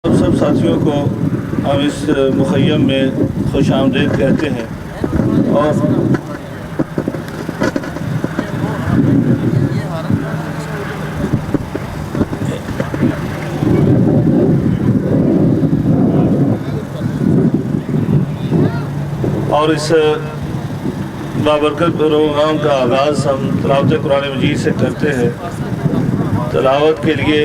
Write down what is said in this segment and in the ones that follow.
سب ساتھیوں کو ہم اس مخیم میں خوش آمدید کہتے ہیں اور اس بابرکت پروگرام کا آغاز ہم تلاوت قرآن مجید سے کرتے ہیں۔ تلاوت کے لیے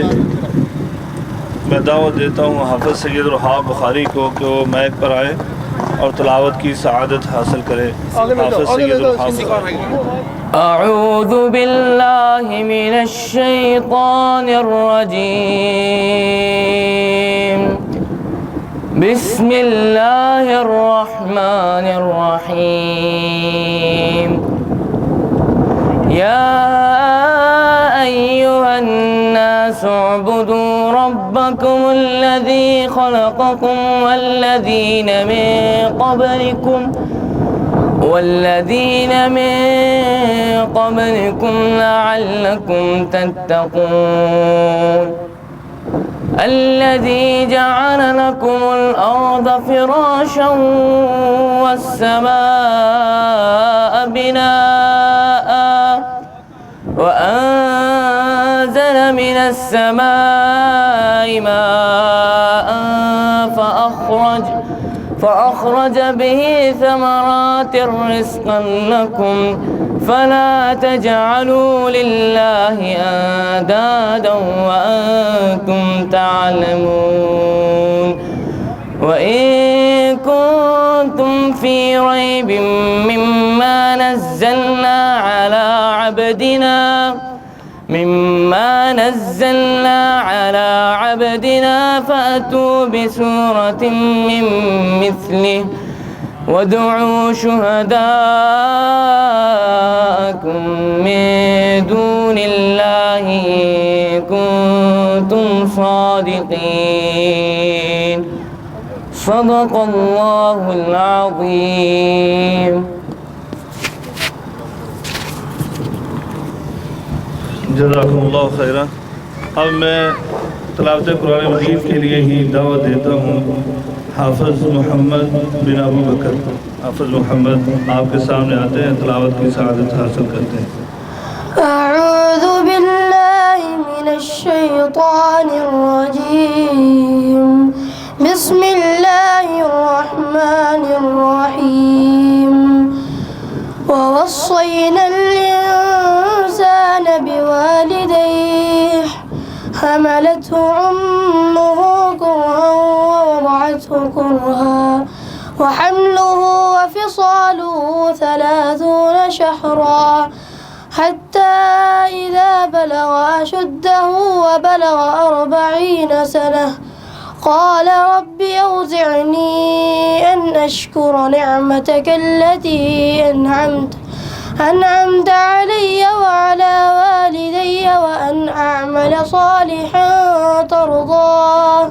میں دعوت دیتا ہوں حافظ سید الرحاب بخاری کو کہ وہ مائک پر آئے اور تلاوت کی سعادت حاصل کرے۔ حافظ سید الرحاب بخاری۔ اعوذ باللہ من الشیطان الرجیم، بسم اللہ الرحمن الرحیم۔ یا ایہا الناس اعبدوا ربکم الذی خلقکم والذین من قبلکم لعلکم تتقون، الذي جعل لكم الأرض فراشا والسماء بناء وأنزل من السماء ماء فأخرج به ثمرات رزقا لكم فلا تجعلوا لله أندادا وأنتم تعلمون، وإن كنتم في ريب مما نزلنا على عبدنا فأتوا بسورة من مثله وادعوا شهداءكم من دون الله إن كنتم صادقين، صدق الله العظيم۔ جزاکم اللہ خیرہ۔ اب میں تلاوت قرآن مجید کے لیے ہی دعوت دیتا ہوں حافظ محمد بن ابو بکر۔ حافظ محمد آپ کے سامنے آتے ہیں، تلاوت کی سعادت حاصل کرتے ہیں۔ اعوذ باللہ من الشیطان الرجیم، بسم اللہ الرحمن الرحیم۔ ووصینا الانسان بوالدیہ حملته أمه كرها ووضعته كرها وحمله وفصاله 30 شهرا حتى إذا بلغ أشده وبلغ 40 سنة قال رب أوزعني أن أشكر نعمتك التي أنعمت علي وعلى والدي وأن أعمل صالحا ترضاه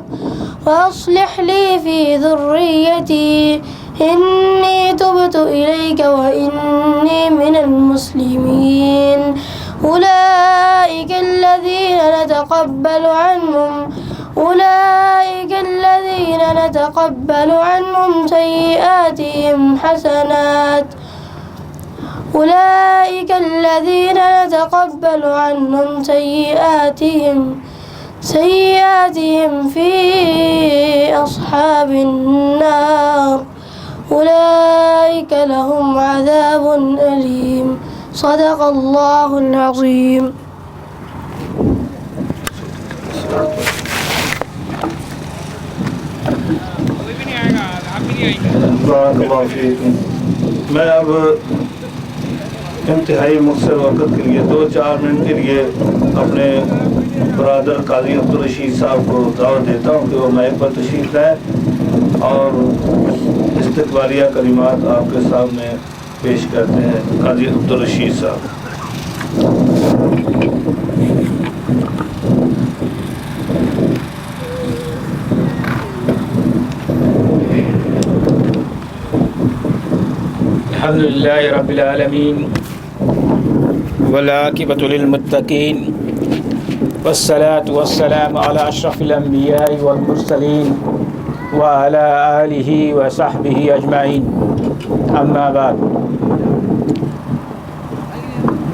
وأصلح لي في ذريتي إني تبت إليك وإني من المسلمين، أولئك الذين نتقبل عنهم سيئاتهم حسنات، أولئك الذين نتقبل عنهم سيئاتهم في أصحاب النار، أولئك لهم عذاب أليم، صدق الله العظيم۔ بارک اللہ فیکم۔ میں اب انتہائی مختصر وقت کے لیے 2-4 منٹ کے لیے اپنے برادر قاضی عبدالرشید صاحب کو دعوت دیتا ہوں کہ وہ مائک پر تشریف لائیں اور استقبالیہ کلمات آپ کے سامنے پیش کرتے ہیں۔ قاضی عبدالرشید صاحب۔ الحمدللہ رب العالمین والعاقبۃ للمتقین والصلاة والسلام على أشرف الأنبياء والمرسلين وعلى آله وصحبه أجمعين أما بعد.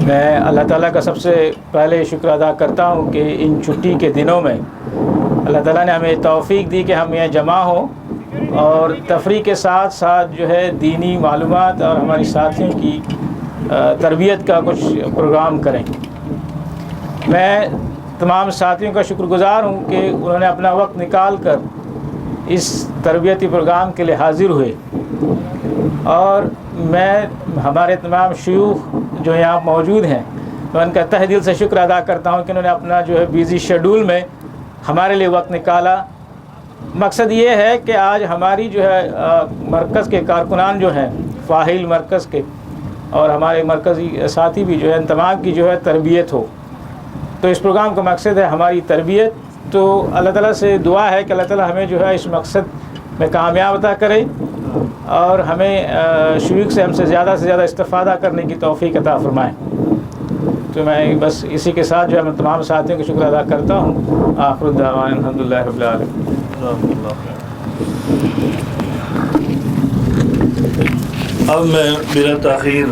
میں اللہ تعالیٰ کا سب سے پہلے شکر ادا کرتا ہوں کہ ان چھٹی کے دنوں میں اللہ تعالیٰ نے ہمیں توفیق دی کہ ہم یہاں جمع ہوں اور تفریح کے ساتھ ساتھ جو ہے دینی معلومات اور ہماری ساتھیوں کی تربیت کا کچھ پروگرام کریں. میں تمام ساتھیوں کا شکر گزار ہوں کہ انہوں نے اپنا وقت نکال کر اس تربیتی پروگرام کے لیے حاضر ہوئے، اور میں ہمارے تمام شیوخ جو یہاں موجود ہیں میں ان کا تہ دل سے شکر ادا کرتا ہوں کہ انہوں نے اپنا جو ہے بیزی شیڈول میں ہمارے لیے وقت نکالا. مقصد یہ ہے کہ آج ہماری جو ہے مرکز کے کارکنان جو ہیں فاحل مرکز کے اور ہمارے مرکزی ساتھی بھی جو ہے ان تمام کی جو ہے تربیت ہو. تو اس پروگرام کا مقصد ہے ہماری تربیت. تو اللہ تعالیٰ سے دعا ہے کہ اللہ تعالیٰ ہمیں جو ہے اس مقصد میں کامیاب عطا کرے اور ہمیں شیوخ سے ہم سے زیادہ استفادہ کرنے کی توفیق عطا فرمائے. تو میں بس اسی کے ساتھ جو ہے میں تمام ساتھیوں کا شکر ادا کرتا ہوں. آخر الدعوان الحمدللہ رب العالمین. اب میں بلا تاخیر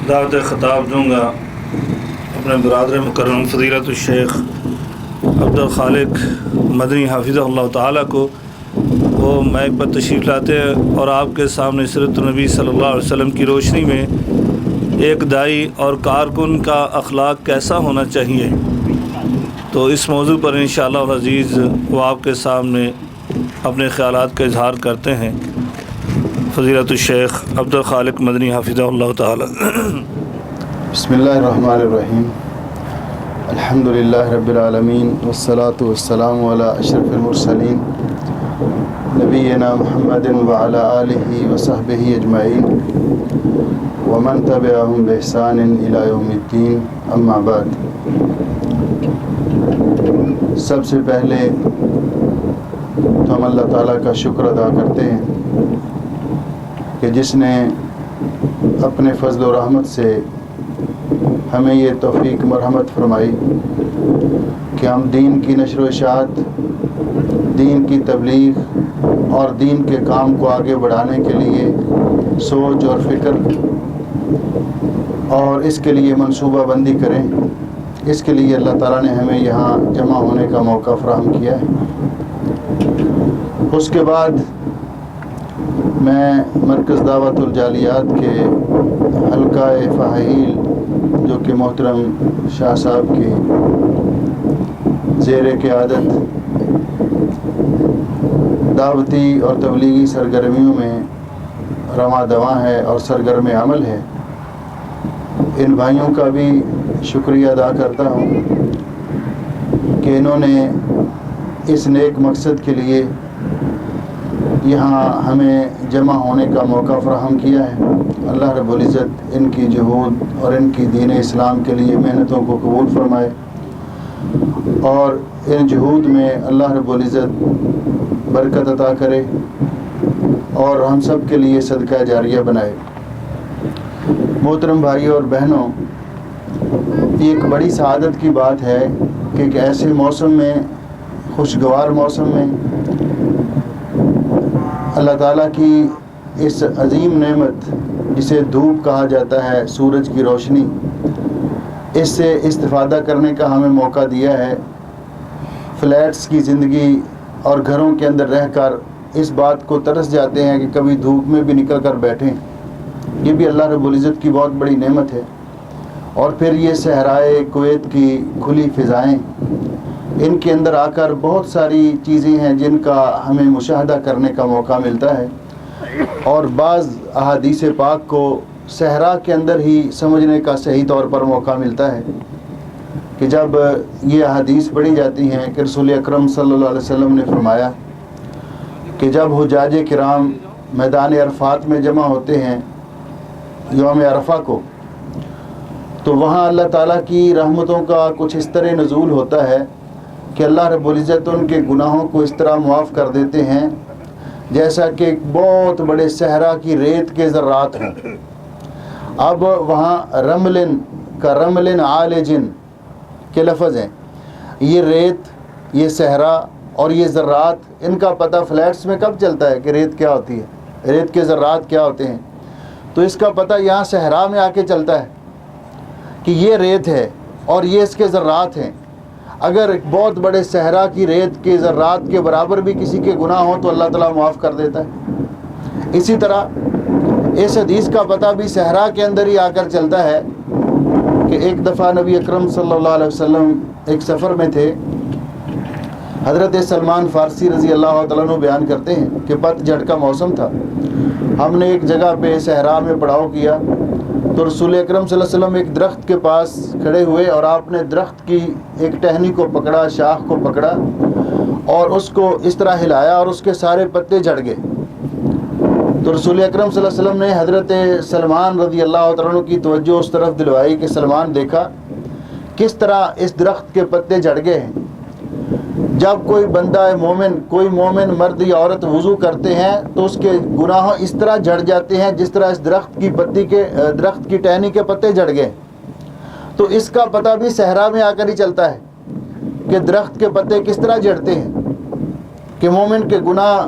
دعوت خطاب دوں گا اپنے برادر مکرم فضیلت الشیخ عبدالخالق مدنی حافظہ اللہ تعالیٰ کو. وہ مائک پر تشریف لاتے ہیں اور آپ کے سامنے سیرت النبی صلی اللہ علیہ وسلم کی روشنی میں ایک داعی اور کارکن کا اخلاق کیسا ہونا چاہیے، تو اس موضوع پر انشاءاللہ العزیز وہ آپ کے سامنے اپنے خیالات کا اظہار کرتے ہیں. فضیلت الشیخ عبدالخالق مدنی حافظہ اللہ تعالی. بسم اللہ الرحمن الرحیم. الحمد للہ رب العالمین والصلاة والسلام علی اشرف المرسلین نبینا محمد وعلی آلہ وصحبہ اجمعین ومن تبعہم بإحسان الی یوم الدین. اما بعد، سب سے پہلے تو ہم اللہ تعالیٰ کا شکر ادا کرتے ہیں کہ جس نے اپنے فضل و رحمت سے ہمیں یہ توفیق مرحمت فرمائی کہ ہم دین کی نشر و اشاعت، دین کی تبلیغ اور دین کے کام کو آگے بڑھانے کے لیے سوچ اور فکر اور اس کے لیے منصوبہ بندی کریں. اس کے لیے اللہ تعالیٰ نے ہمیں یہاں جمع ہونے کا موقع فراہم کیا ہے. اس کے بعد میں مرکز دعوت الجالیات کے حلقہ فحائل جو کہ محترم شاہ صاحب کی زیر قیادت دعوتی اور تبلیغی سرگرمیوں میں رواں دواں ہے اور سرگرم عمل ہے، ان بھائیوں کا بھی شکریہ ادا کرتا ہوں کہ انہوں نے اس نیک مقصد کے لیے یہاں ہمیں جمع ہونے کا موقع فراہم کیا ہے. اللہ رب العزت ان کی جہود اور ان کی دین اسلام کے لیے محنتوں کو قبول فرمائے اور ان جہود میں اللہ رب العزت برکت عطا کرے اور ہم سب کے لیے صدقہ جاریہ بنائے. محترم بھائیوں اور بہنوں، یہ ایک بڑی سعادت کی بات ہے کہ ایک ایسے موسم میں، خوشگوار موسم میں، اللہ تعالیٰ کی اس عظیم نعمت جسے دھوپ کہا جاتا ہے، سورج کی روشنی، اس سے استفادہ کرنے کا ہمیں موقع دیا ہے. فلیٹس کی زندگی اور گھروں کے اندر رہ کر اس بات کو ترس جاتے ہیں کہ کبھی دھوپ میں بھی نکل کر بیٹھیں. یہ بھی اللہ رب العزت کی بہت بڑی نعمت ہے. اور پھر یہ صحرائے کویت کی کھلی فضائیں، ان کے اندر آ کر بہت ساری چیزیں ہیں جن کا ہمیں مشاہدہ کرنے کا موقع ملتا ہے، اور بعض احادیث پاک کو صحرا کے اندر ہی سمجھنے کا صحیح طور پر موقع ملتا ہے کہ جب یہ احادیث پڑھی جاتی ہیں کہ رسول اکرم صلی اللہ علیہ وسلم نے فرمایا کہ جب حجاج کرام میدان عرفات میں جمع ہوتے ہیں یوم عرفہ کو، تو وہاں اللہ تعالیٰ کی رحمتوں کا کچھ اس طرح نزول ہوتا ہے کہ اللہ رب العزت ان کے گناہوں کو اس طرح معاف کر دیتے ہیں جیسا کہ ایک بہت بڑے صحرا کی ریت کے ذرات ہیں. اب وہاں رملن کا رملن عالجن کے لفظ ہیں. یہ ریت، یہ صحرا اور یہ ذرات، ان کا پتہ فلیٹس میں کب چلتا ہے کہ ریت کیا ہوتی ہے، ریت کے ذرات کیا ہوتے ہیں؟ تو اس کا پتہ یہاں صحرا میں آ کے چلتا ہے کہ یہ ریت ہے اور یہ اس کے ذرات ہیں. اگر ایک بہت بڑے صحرا کی ریت کے ذرات کے برابر بھی کسی کے گناہ ہوں تو اللہ تعالیٰ معاف کر دیتا ہے. اسی طرح اس حدیث کا پتہ بھی صحرا کے اندر ہی آ کر چلتا ہے کہ ایک دفعہ نبی اکرم صلی اللہ علیہ وسلم ایک سفر میں تھے. حضرت سلمان فارسی رضی اللہ تعالیٰ عنہ بیان کرتے ہیں کہ پت جھڑ کا موسم تھا. ہم نے ایک جگہ پہ صحرا میں پڑاؤ کیا تو رسول اکرم صلی اللہ علیہ وسلم ایک درخت کے پاس کھڑے ہوئے اور آپ نے درخت کی ایک ٹہنی کو پکڑا، شاخ کو پکڑا اور اس کو اس طرح ہلایا اور اس کے سارے پتے جھڑ گئے. تو رسول اکرم صلی اللہ علیہ وسلم نے حضرت سلمان رضی اللہ عنہ کی توجہ اس طرف دلوائی کہ سلمان دیکھا کس طرح اس درخت کے پتے جھڑ گئے ہیں. جب کوئی بندہ مومن، کوئی مومن مرد یا عورت وضو کرتے ہیں تو اس کے گناہ اس طرح جھڑ جاتے ہیں جس طرح اس درخت کی ٹہنی کے پتے جھڑ گئے. تو اس کا پتہ بھی صحرا میں آ کر ہی چلتا ہے کہ درخت کے پتے کس طرح جھڑتے ہیں، کہ مومن کے گناہ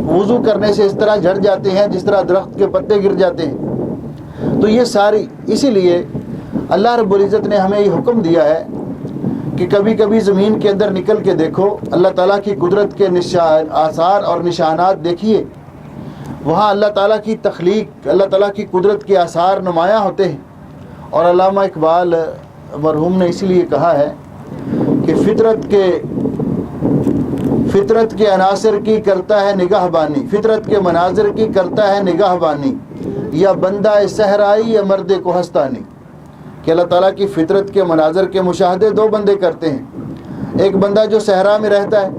وضو کرنے سے اس طرح جھڑ جاتے ہیں جس طرح درخت کے پتے گر جاتے ہیں. تو یہ ساری، اسی لیے اللہ رب العزت نے ہمیں یہ حکم دیا ہے کہ کبھی کبھی زمین کے اندر نکل کے دیکھو، اللہ تعالیٰ کی قدرت کے آثار اور نشانات دیکھیے. وہاں اللہ تعالیٰ کی تخلیق، اللہ تعالیٰ کی قدرت کے آثار نمایاں ہوتے ہیں. اور علامہ اقبال مرحوم نے اسی لیے کہا ہے کہ فطرت کے عناصر کی کرتا ہے نگاہ بانی، فطرت کے مناظر کی کرتا ہے نگاہ بانی، یا بندہ صحرائی یا مرد کوہستانی. کہ اللہ تعالیٰ کی فطرت کے مناظر کے مشاہدے دو بندے کرتے ہیں. ایک بندہ جو صحرا میں رہتا ہے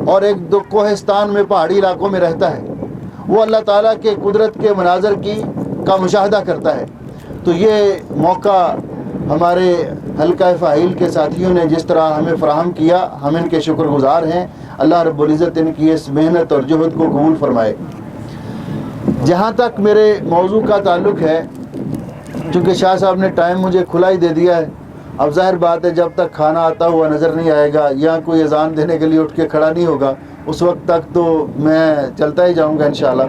اور ایک دو کوہستان میں، پہاڑی علاقوں میں رہتا ہے، وہ اللہ تعالیٰ کے قدرت کے مناظر کا مشاہدہ کرتا ہے. تو یہ موقع ہمارے حلقہ فاعل کے ساتھیوں نے جس طرح ہمیں فراہم کیا، ہم ان کے شکر گزار ہیں. اللہ رب العزت ان کی اس محنت اور جہد کو قبول فرمائے. جہاں تک میرے موضوع کا تعلق ہے، چونکہ شاہ صاحب نے ٹائم مجھے کھلا ہی دے دیا ہے، اب ظاہر بات ہے جب تک کھانا آتا ہوا نظر نہیں آئے گا یا کوئی اذان دینے کے لیے اٹھ کے کھڑا نہیں ہوگا اس وقت تک تو میں چلتا ہی جاؤں گا انشاءاللہ.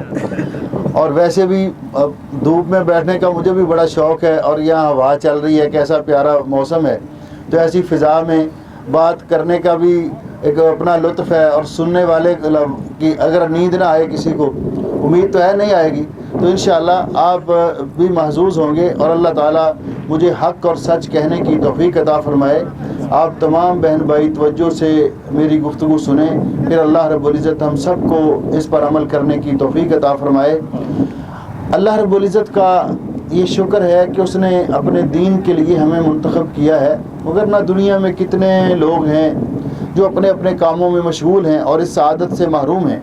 اور ویسے بھی دھوپ میں بیٹھنے کا مجھے بھی بڑا شوق ہے، اور یہاں ہوا چل رہی ہے، کیسا پیارا موسم ہے، تو ایسی فضا میں بات کرنے کا بھی ایک اپنا لطف ہے. اور سننے والے کی اگر نیند نہ آئے کسی کو، امید تو ہے نہیں آئے گی، تو انشاءاللہ آپ بھی محظوظ ہوں گے. اور اللہ تعالیٰ مجھے حق اور سچ کہنے کی توفیق عطا فرمائے. آپ تمام بہن بھائی توجہ سے میری گفتگو سنیں، پھر اللہ رب العزت ہم سب کو اس پر عمل کرنے کی توفیق عطا فرمائے. اللہ رب العزت کا یہ شکر ہے کہ اس نے اپنے دین کے لیے ہمیں منتخب کیا ہے. وگرنہ دنیا میں کتنے لوگ ہیں جو اپنے اپنے کاموں میں مشغول ہیں اور اس سعادت سے محروم ہیں.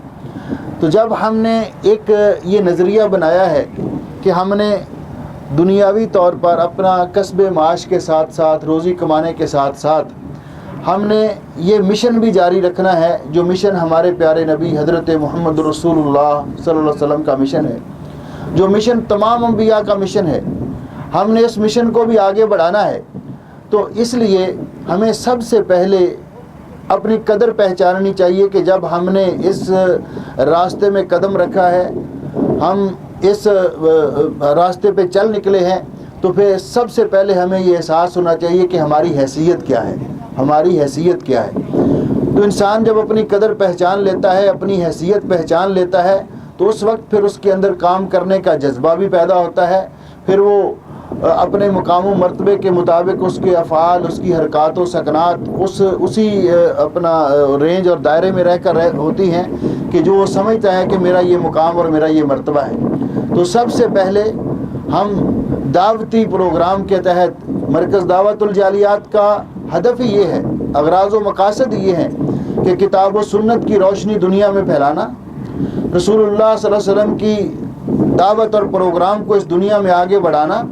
تو جب ہم نے ایک یہ نظریہ بنایا ہے کہ ہم نے دنیاوی طور پر اپنا کسب معاش کے ساتھ ساتھ، روزی کمانے کے ساتھ ساتھ، ہم نے یہ مشن بھی جاری رکھنا ہے جو مشن ہمارے پیارے نبی حضرت محمد رسول اللہ صلی اللہ علیہ وسلم کا مشن ہے، جو مشن تمام انبیاء کا مشن ہے. ہم نے اس مشن کو بھی آگے بڑھانا ہے. تو اس لیے ہمیں سب سے پہلے اپنی قدر پہچاننی چاہیے کہ جب ہم نے اس راستے میں قدم رکھا ہے، ہم اس راستے پہ چل نکلے ہیں، تو پھر سب سے پہلے ہمیں یہ احساس ہونا چاہیے کہ ہماری حیثیت کیا ہے، ہماری حیثیت کیا ہے. تو انسان جب اپنی قدر پہچان لیتا ہے، اپنی حیثیت پہچان لیتا ہے، تو اس وقت پھر اس کے اندر کام کرنے کا جذبہ بھی پیدا ہوتا ہے. پھر وہ اپنے مقام و مرتبے کے مطابق اس کے افعال، اس کی حرکات و سکنات اسی اپنا رینج اور دائرے میں رہ کر ہوتی ہیں کہ جو وہ سمجھتا ہے کہ میرا یہ مقام اور میرا یہ مرتبہ ہے. تو سب سے پہلے ہم دعوتی پروگرام کے تحت، مرکز دعوت الجالیات کا ہدف ہی یہ ہے، اغراض و مقاصد یہ ہیں کہ کتاب و سنت کی روشنی دنیا میں پھیلانا، رسول اللہ صلی اللہ علیہ وسلم کی دعوت اور پروگرام کو اس دنیا میں آگے بڑھانا،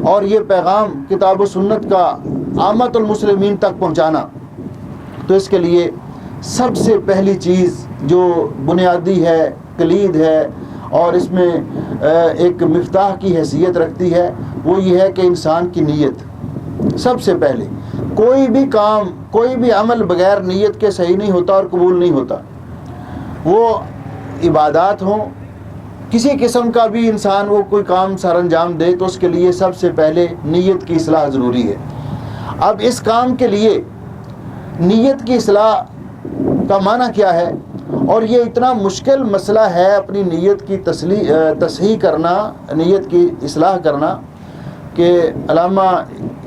اور یہ پیغام کتاب و سنت کا عامت المسلمین تک پہنچانا. تو اس کے لیے سب سے پہلی چیز جو بنیادی ہے، کلید ہے، اور اس میں ایک مفتاح کی حیثیت رکھتی ہے، وہ یہ ہے کہ انسان کی نیت. سب سے پہلے کوئی بھی کام، کوئی بھی عمل بغیر نیت کے صحیح نہیں ہوتا اور قبول نہیں ہوتا. وہ عبادات ہوں، کسی قسم کا بھی انسان وہ کوئی کام سر انجام دے تو اس کے لیے سب سے پہلے نیت کی اصلاح ضروری ہے. اب اس کام کے لیے نیت کی اصلاح کا معنی کیا ہے؟ اور یہ اتنا مشکل مسئلہ ہے اپنی نیت کی تصحیح کرنا، نیت کی اصلاح کرنا، کہ علامہ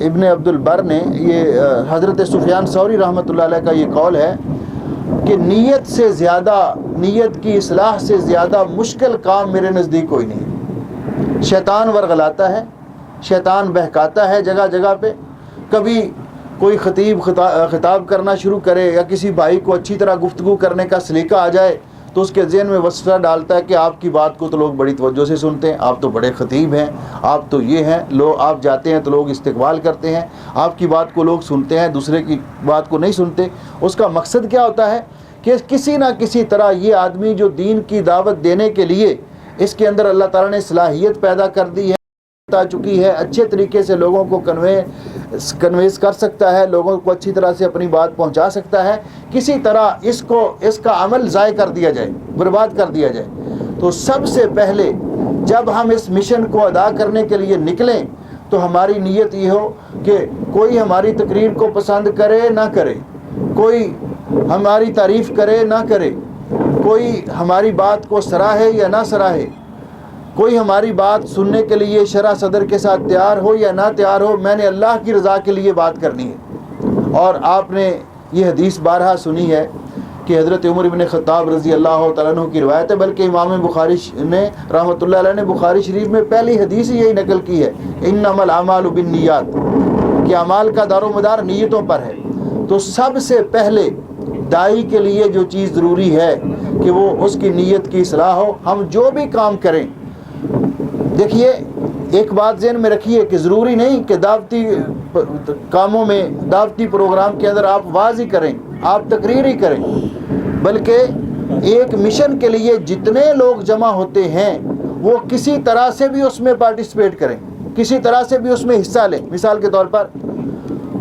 ابن عبد البر نے یہ حضرت سفیان ثوری رحمۃ اللہ علیہ کا یہ قول ہے کہ نیت سے زیادہ، نیت کی اصلاح سے زیادہ مشکل کام میرے نزدیک کوئی نہیں. شیطان ورغلاتا ہے، شیطان بہکاتا ہے جگہ جگہ پہ. کبھی کوئی خطیب خطاب کرنا شروع کرے یا کسی بھائی کو اچھی طرح گفتگو کرنے کا سلیقہ آ جائے تو اس کے ذہن میں وسوسہ ڈالتا ہے کہ آپ کی بات کو تو لوگ بڑی توجہ سے سنتے ہیں، آپ تو بڑے خطیب ہیں، آپ تو یہ ہیں، آپ جاتے ہیں تو لوگ استقبال کرتے ہیں، آپ کی بات کو لوگ سنتے ہیں، دوسرے کی بات کو نہیں سنتے. اس کا مقصد کیا ہوتا ہے کہ کسی نہ کسی طرح یہ آدمی جو دین کی دعوت دینے کے لیے اس کے اندر اللہ تعالیٰ نے صلاحیت پیدا کر دی ہے، آ چکی ہے، اچھے طریقے سے لوگوں کو کنویس کر سکتا ہے، لوگوں کو اچھی طرح سے اپنی بات پہنچا سکتا ہے، کسی طرح اس کا عمل ضائع کر دیا جائے، برباد کر دیا جائے. تو سب سے پہلے جب ہم اس مشن کو ادا کرنے کے لیے نکلیں تو ہماری نیت یہ ہو کہ کوئی ہماری تقریر کو پسند کرے نہ کرے، کوئی ہماری تعریف کرے نہ کرے، کوئی ہماری بات کو سراہے یا نہ سراہے، کوئی ہماری بات سننے کے لیے شرح صدر کے ساتھ تیار ہو یا نہ تیار ہو، میں نے اللہ کی رضا کے لیے بات کرنی ہے. اور آپ نے یہ حدیث بارہا سنی ہے کہ حضرت عمر بن خطاب رضی اللہ تعالیٰ عنہ کی روایت ہے، بلکہ امام بخاری نے رحمۃ اللہ علیہ نے بخاری شریف میں پہلی حدیث یہی نقل کی ہے، انما الاعمال بالنیات، کہ اعمال کا دار و مدار نیتوں پر ہے. تو سب سے پہلے داعی کے لیے جو چیز ضروری ہے کہ وہ اس کی نیت کی اصلاح ہو. ہم جو بھی کام کریں، دیکھیے ایک بات ذہن میں رکھیے کہ ضروری نہیں کہ دعوتی کاموں میں، دعوتی پروگرام کے اندر آپ واعظ ہی کریں، آپ تقریر ہی کریں، بلکہ ایک مشن کے لیے جتنے لوگ جمع ہوتے ہیں وہ کسی طرح سے بھی اس میں پارٹیسپیٹ کریں، کسی طرح سے بھی اس میں حصہ لیں. مثال کے طور پر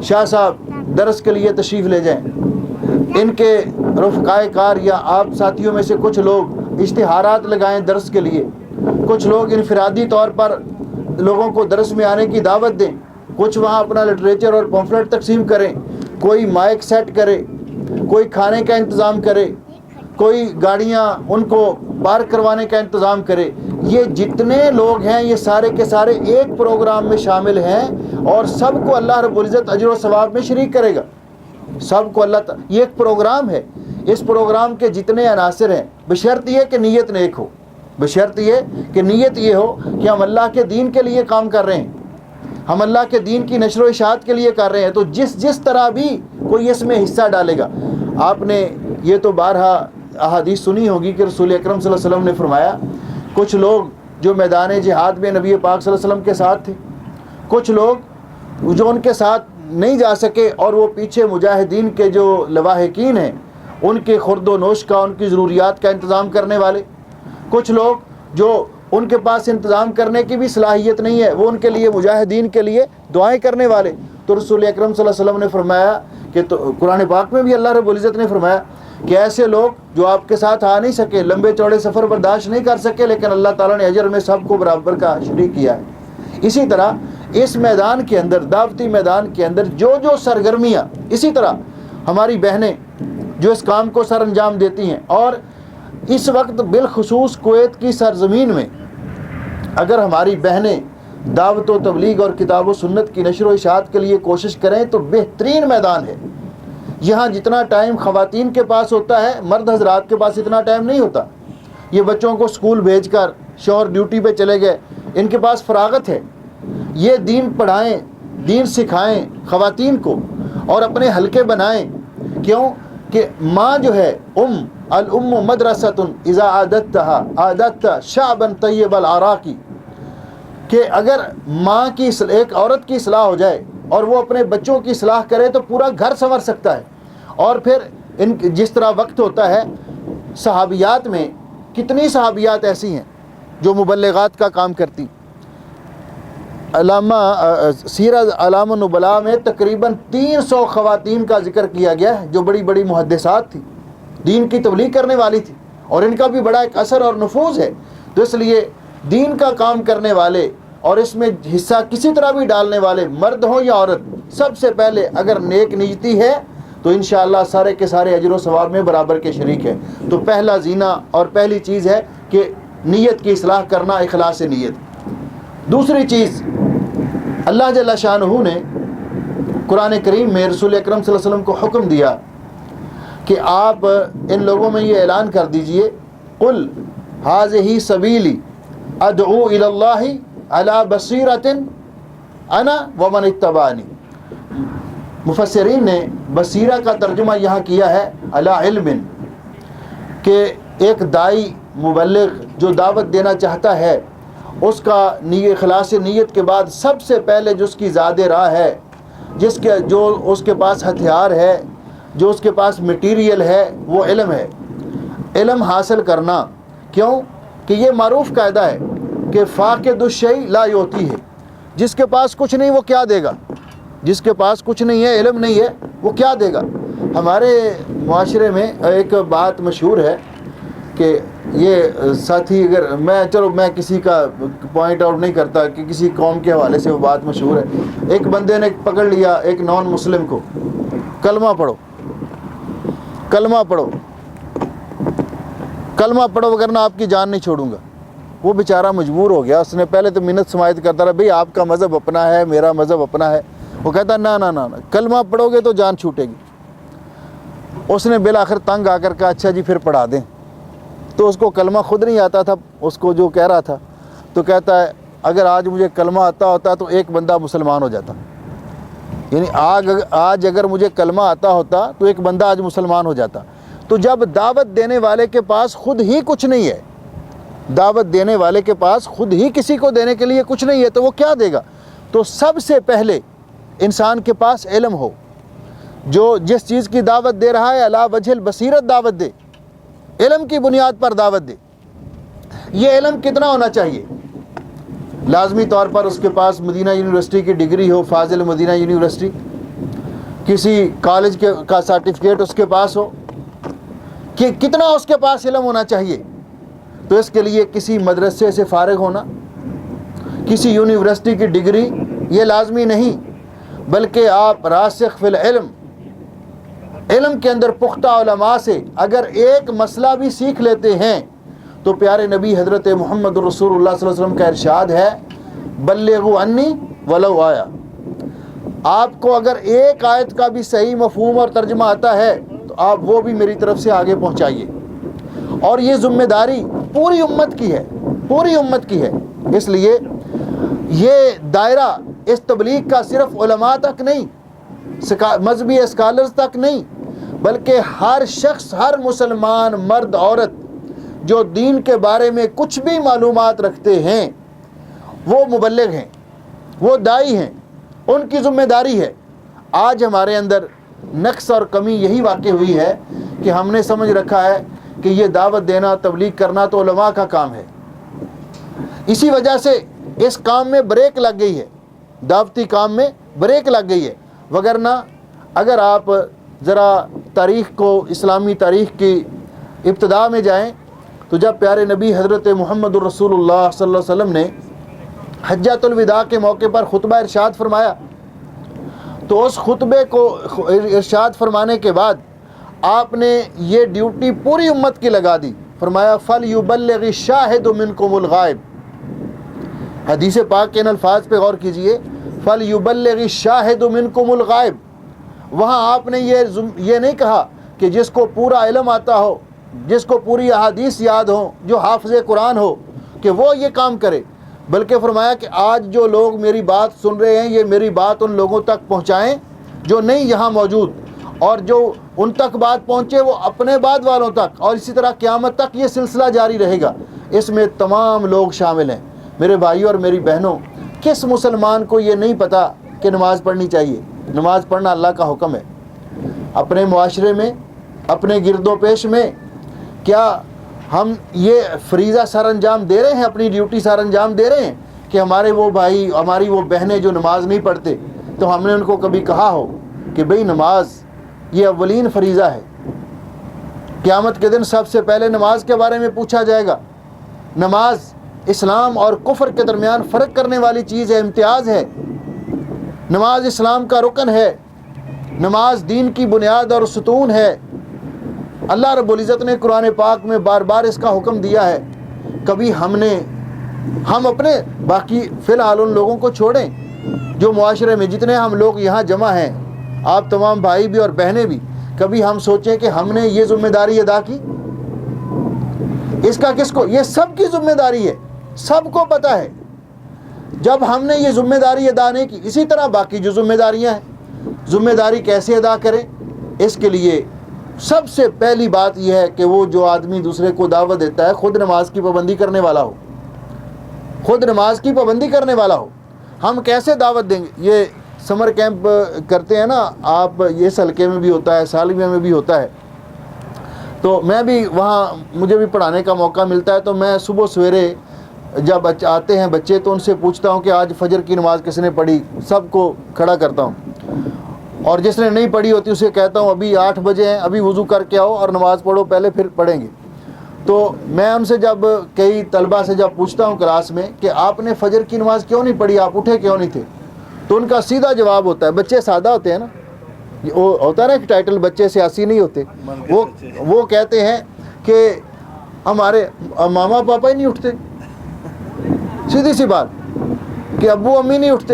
شاہ صاحب درس کے لیے تشریف لے جائیں، ان کے رفقائے کار یا آپ ساتھیوں میں سے کچھ لوگ اشتہارات لگائیں درس کے لیے، کچھ لوگ انفرادی طور پر لوگوں کو درس میں آنے کی دعوت دیں، کچھ وہاں اپنا لٹریچر اور پمفلٹ تقسیم کریں، کوئی مائک سیٹ کرے، کوئی کھانے کا انتظام کرے، کوئی گاڑیاں ان کو پارک کروانے کا انتظام کرے. یہ جتنے لوگ ہیں یہ سارے کے سارے ایک پروگرام میں شامل ہیں اور سب کو اللہ رب العزت اجر و ثواب میں شریک کرے گا. سب کو اللہ یہ ایک پروگرام ہے، اس پروگرام کے جتنے عناصر ہیں، بشرط یہ کہ نیت نیک ہو، بشرط یہ کہ نیت یہ ہو کہ ہم اللہ کے دین کے لیے کام کر رہے ہیں، ہم اللہ کے دین کی نشر و اشاعت کے لیے کر رہے ہیں. تو جس طرح بھی کوئی اس میں حصہ ڈالے گا. آپ نے یہ تو بارہا احادیث سنی ہوگی کہ رسول اکرم صلی اللہ علیہ وسلم نے فرمایا کچھ لوگ جو میدان جہاد میں نبی پاک صلی اللہ علیہ وسلم کے ساتھ تھے، کچھ لوگ جو ان کے ساتھ نہیں جا سکے اور وہ پیچھے مجاہدین کے جو لواحقین ہیں ان کے خورد و نوش کا، ان کی ضروریات کا انتظام کرنے والے، کچھ لوگ جو ان کے پاس انتظام کرنے کی بھی صلاحیت نہیں ہے، وہ ان کے لیے مجاہدین کے لیے دعائیں کرنے والے. تو رسول اکرم صلی اللہ علیہ وسلم نے فرمایا کہ قرآن پاک میں بھی اللہ رب العزت نے فرمایا کہ ایسے لوگ جو آپ کے ساتھ آ نہیں سکے، لمبے چوڑے سفر برداشت نہیں کر سکے، لیکن اللہ تعالیٰ نے اجر میں سب کو برابر کا شریک کیا ہے. اسی طرح اس میدان کے اندر، دعوتی میدان کے اندر جو سرگرمیاں، اسی طرح ہماری بہنیں جو اس کام کو سر انجام دیتی ہیں، اور اس وقت بالخصوص کویت کی سرزمین میں اگر ہماری بہنیں دعوت و تبلیغ اور کتاب و سنت کی نشر و اشاعت کے لیے کوشش کریں تو بہترین میدان ہے. یہاں جتنا ٹائم خواتین کے پاس ہوتا ہے، مرد حضرات کے پاس اتنا ٹائم نہیں ہوتا. یہ بچوں کو اسکول بھیج کر شوہر ڈیوٹی پہ چلے گئے، ان کے پاس فراغت ہے، یہ دین پڑھائیں، دین سکھائیں خواتین کو اور اپنے حلقے بنائیں. کیوں کہ ماں جو ہے الام مدرسۃ اذا عادت شعبا طیب العراقی، کہ اگر ماں کی ایک عورت کی اصلاح ہو جائے اور وہ اپنے بچوں کی اصلاح کرے تو پورا گھر سنور سکتا ہے. اور پھر جس طرح وقت ہوتا ہے، صحابیات میں کتنی صحابیات ایسی ہیں جو مبلغات کا کام کرتی. علامہ سیرہ علام النبلاء میں تقریباً 300 خواتین کا ذکر کیا گیا ہے جو بڑی بڑی محدثات تھی، دین کی تبلیغ کرنے والی تھی، اور ان کا بھی بڑا ایک اثر اور نفوذ ہے. تو اس لیے دین کا کام کرنے والے اور اس میں حصہ کسی طرح بھی ڈالنے والے مرد ہوں یا عورت، سب سے پہلے اگر نیک نیتی ہے تو انشاءاللہ سارے کے سارے اجر و ثواب میں برابر کے شریک ہیں. تو پہلا زینہ اور پہلی چیز ہے کہ نیت کی اصلاح کرنا، اخلاص نیت. دوسری چیز، اللہ جل شانہ نے قرآن کریم میں رسول اکرم صلی اللہ علیہ وسلم کو حکم دیا کہ آپ ان لوگوں میں یہ اعلان کر دیجئے، قل ھذہ سبیلی ادعو الی اللہ علی بصیرۃ انا ومن اتبعنی. مفسرین نے بصیرہ کا ترجمہ یہاں کیا ہے علی علم، کہ ایک دائی مبلغ جو دعوت دینا چاہتا ہے اس کا اخلاص نیت کے بعد سب سے پہلے جو اس کی زاد راہ ہے، جو اس کے پاس ہتھیار ہے، جو اس کے پاس مٹیریل ہے، وہ علم ہے. علم حاصل کرنا. کیوں کہ یہ معروف قاعدہ ہے کہ فاقد الشیء لا یعطیہ، جس کے پاس کچھ نہیں وہ کیا دے گا، جس کے پاس کچھ نہیں ہے، علم نہیں ہے، وہ کیا دے گا. ہمارے معاشرے میں ایک بات مشہور ہے کہ یہ ساتھی، اگر میں کسی کا پوائنٹ آؤٹ نہیں کرتا کہ کسی قوم کے حوالے سے وہ بات مشہور ہے. ایک بندے نے پکڑ لیا ایک نان مسلم کو، کلمہ پڑھو، کلمہ پڑھو، کلمہ پڑھو ورنہ آپ کی جان نہیں چھوڑوں گا. وہ بیچارہ مجبور ہو گیا. اس نے پہلے تو منت سماعت کرتا رہا، بھئی آپ کا مذہب اپنا ہے، میرا مذہب اپنا ہے. وہ کہتا نا نا نا، کلمہ پڑھو گے تو جان چھوٹے گی. اس نے بالآخر تنگ آ کر کہا اچھا جی پھر پڑھا دیں. تو اس کو کلمہ خود نہیں آتا تھا، اس کو جو کہہ رہا تھا، تو کہتا ہے اگر آج مجھے کلمہ آتا ہوتا تو ایک بندہ مسلمان ہو جاتا. یعنی آج اگر مجھے کلمہ آتا ہوتا تو ایک بندہ آج مسلمان ہو جاتا. تو جب دعوت دینے والے کے پاس خود ہی کچھ نہیں ہے، دعوت دینے والے کے پاس خود ہی کسی کو دینے کے لیے کچھ نہیں ہے تو وہ کیا دے گا. تو سب سے پہلے انسان کے پاس علم ہو. جو جس چیز کی دعوت دے رہا ہے علی وجہ البصیرت دعوت دے، علم کی بنیاد پر دعوت دے. یہ علم کتنا ہونا چاہیے؟ لازمی طور پر اس کے پاس مدینہ یونیورسٹی کی ڈگری ہو، فاضل مدینہ یونیورسٹی، کسی کالج کا سرٹیفکیٹ اس کے پاس ہو. کہ کتنا اس کے پاس علم ہونا چاہیے؟ تو اس کے لیے کسی مدرسے سے فارغ ہونا، کسی یونیورسٹی کی ڈگری یہ لازمی نہیں، بلکہ آپ راسخ فی العلم، علم کے اندر پختہ علماء سے اگر ایک مسئلہ بھی سیکھ لیتے ہیں تو پیارے نبی حضرت محمد رسول اللہ صلی اللہ علیہ وسلم کا ارشاد ہے بلغوا عنی ولو آیا. آپ کو اگر ایک آیت کا بھی صحیح مفہوم اور ترجمہ آتا ہے تو آپ وہ بھی میری طرف سے آگے پہنچائیے. اور یہ ذمہ داری پوری امت کی ہے، پوری امت کی ہے. اس لیے یہ دائرہ اس تبلیغ کا صرف علماء تک نہیں، مذہبی اسکالرز تک نہیں، بلکہ ہر شخص، ہر مسلمان مرد عورت جو دین کے بارے میں کچھ بھی معلومات رکھتے ہیں وہ مبلغ ہیں، وہ داعی ہیں، ان کی ذمہ داری ہے. آج ہمارے اندر نقص اور کمی یہی واقع ہوئی ہے کہ ہم نے سمجھ رکھا ہے کہ یہ دعوت دینا، تبلیغ کرنا تو علماء کا کام ہے. اسی وجہ سے اس کام میں بریک لگ گئی ہے، دعوتی کام میں بریک لگ گئی ہے. وگرنہ اگر آپ ذرا تاریخ کو، اسلامی تاریخ کی ابتدا میں جائیں تو جب پیارے نبی حضرت محمد رسول اللہ صلی اللہ علیہ وسلم نے حجۃ الوداع کے موقع پر خطبہ ارشاد فرمایا تو اس خطبے کو ارشاد فرمانے کے بعد آپ نے یہ ڈیوٹی پوری امت کی لگا دی. فرمایا فَلْيُبَلِّغِ الشَّاهِدُ مِنْكُمُ الْغَائِبَ. حدیث پاک کے ان الفاظ پہ غور کیجئے، فَلْيُبَلِّغِ الشَّاهِدُ مِنْكُمُ الْغَائِبَ. وہاں آپ نے یہ نہیں کہا کہ جس کو پورا علم آتا ہو، جس کو پوری احادیث یاد ہوں، جو حافظ قرآن ہو، کہ وہ یہ کام کرے، بلکہ فرمایا کہ آج جو لوگ میری بات سن رہے ہیں یہ میری بات ان لوگوں تک پہنچائیں جو نہیں یہاں موجود، اور جو ان تک بات پہنچے وہ اپنے بعد والوں تک، اور اسی طرح قیامت تک یہ سلسلہ جاری رہے گا. اس میں تمام لوگ شامل ہیں. میرے بھائیوں اور میری بہنوں، کس مسلمان کو یہ نہیں پتہ کہ نماز پڑھنی چاہیے؟ نماز پڑھنا اللہ کا حکم ہے. اپنے معاشرے میں، اپنے گرد و پیش میں کیا ہم یہ فریضہ سر انجام دے رہے ہیں، اپنی ڈیوٹی سر انجام دے رہے ہیں کہ ہمارے وہ بھائی ہماری وہ بہنیں جو نماز نہیں پڑھتے، تو ہم نے ان کو کبھی کہا ہو کہ بھئی نماز یہ اولین فریضہ ہے، قیامت کے دن سب سے پہلے نماز کے بارے میں پوچھا جائے گا۔ نماز اسلام اور کفر کے درمیان فرق کرنے والی چیز ہے، امتیاز ہے۔ نماز اسلام کا رکن ہے، نماز دین کی بنیاد اور ستون ہے۔ اللہ رب العزت نے قرآن پاک میں بار بار اس کا حکم دیا ہے۔ کبھی ہم اپنے باقی فی الحال ان لوگوں کو چھوڑیں جو معاشرے میں جتنے ہم لوگ یہاں جمع ہیں، آپ تمام بھائی بھی اور بہنیں بھی، کبھی ہم سوچیں کہ ہم نے یہ ذمہ داری ادا کی؟ اس کا کس کو؟ یہ سب کی ذمہ داری ہے، سب کو پتہ ہے۔ جب ہم نے یہ ذمہ داری ادا نہیں کی، اسی طرح باقی جو ذمہ داریاں ہیں، ذمہ داری کیسے ادا کریں؟ اس کے لیے سب سے پہلی بات یہ ہے کہ وہ جو آدمی دوسرے کو دعوت دیتا ہے خود نماز کی پابندی کرنے والا ہو، خود نماز کی پابندی کرنے والا ہو۔ ہم کیسے دعوت دیں گے؟ یہ سمر کیمپ کرتے ہیں نا آپ، یہ سلکے میں بھی ہوتا ہے، سالمیہ میں بھی ہوتا ہے، تو میں بھی وہاں مجھے بھی پڑھانے کا موقع ملتا ہے، تو میں صبح سویرے جب آتے ہیں بچے تو ان سے پوچھتا ہوں کہ آج فجر کی نماز کس نے پڑھی، سب کو کھڑا کرتا ہوں، اور جس نے نہیں پڑھی ہوتی اسے کہتا ہوں ابھی 8 بجے ہیں، ابھی وضو کر کے آؤ اور نماز پڑھو پہلے، پھر پڑھیں گے۔ تو میں ان سے جب کئی طلبہ سے جب پوچھتا ہوں کلاس میں کہ آپ نے فجر کی نماز کیوں نہیں پڑھی، آپ اٹھے کیوں نہیں تھے، تو ان کا سیدھا جواب ہوتا ہے، بچے سادہ ہوتے ہیں نا، وہ ہوتا ہے نا کہ ٹائٹل بچے سیاسی نہیں ہوتے، وہ کہتے ہیں کہ ہمارے ماما پاپا ہی نہیں اٹھتے، سیدھی سی بات کہ ابو امی نہیں اٹھتے۔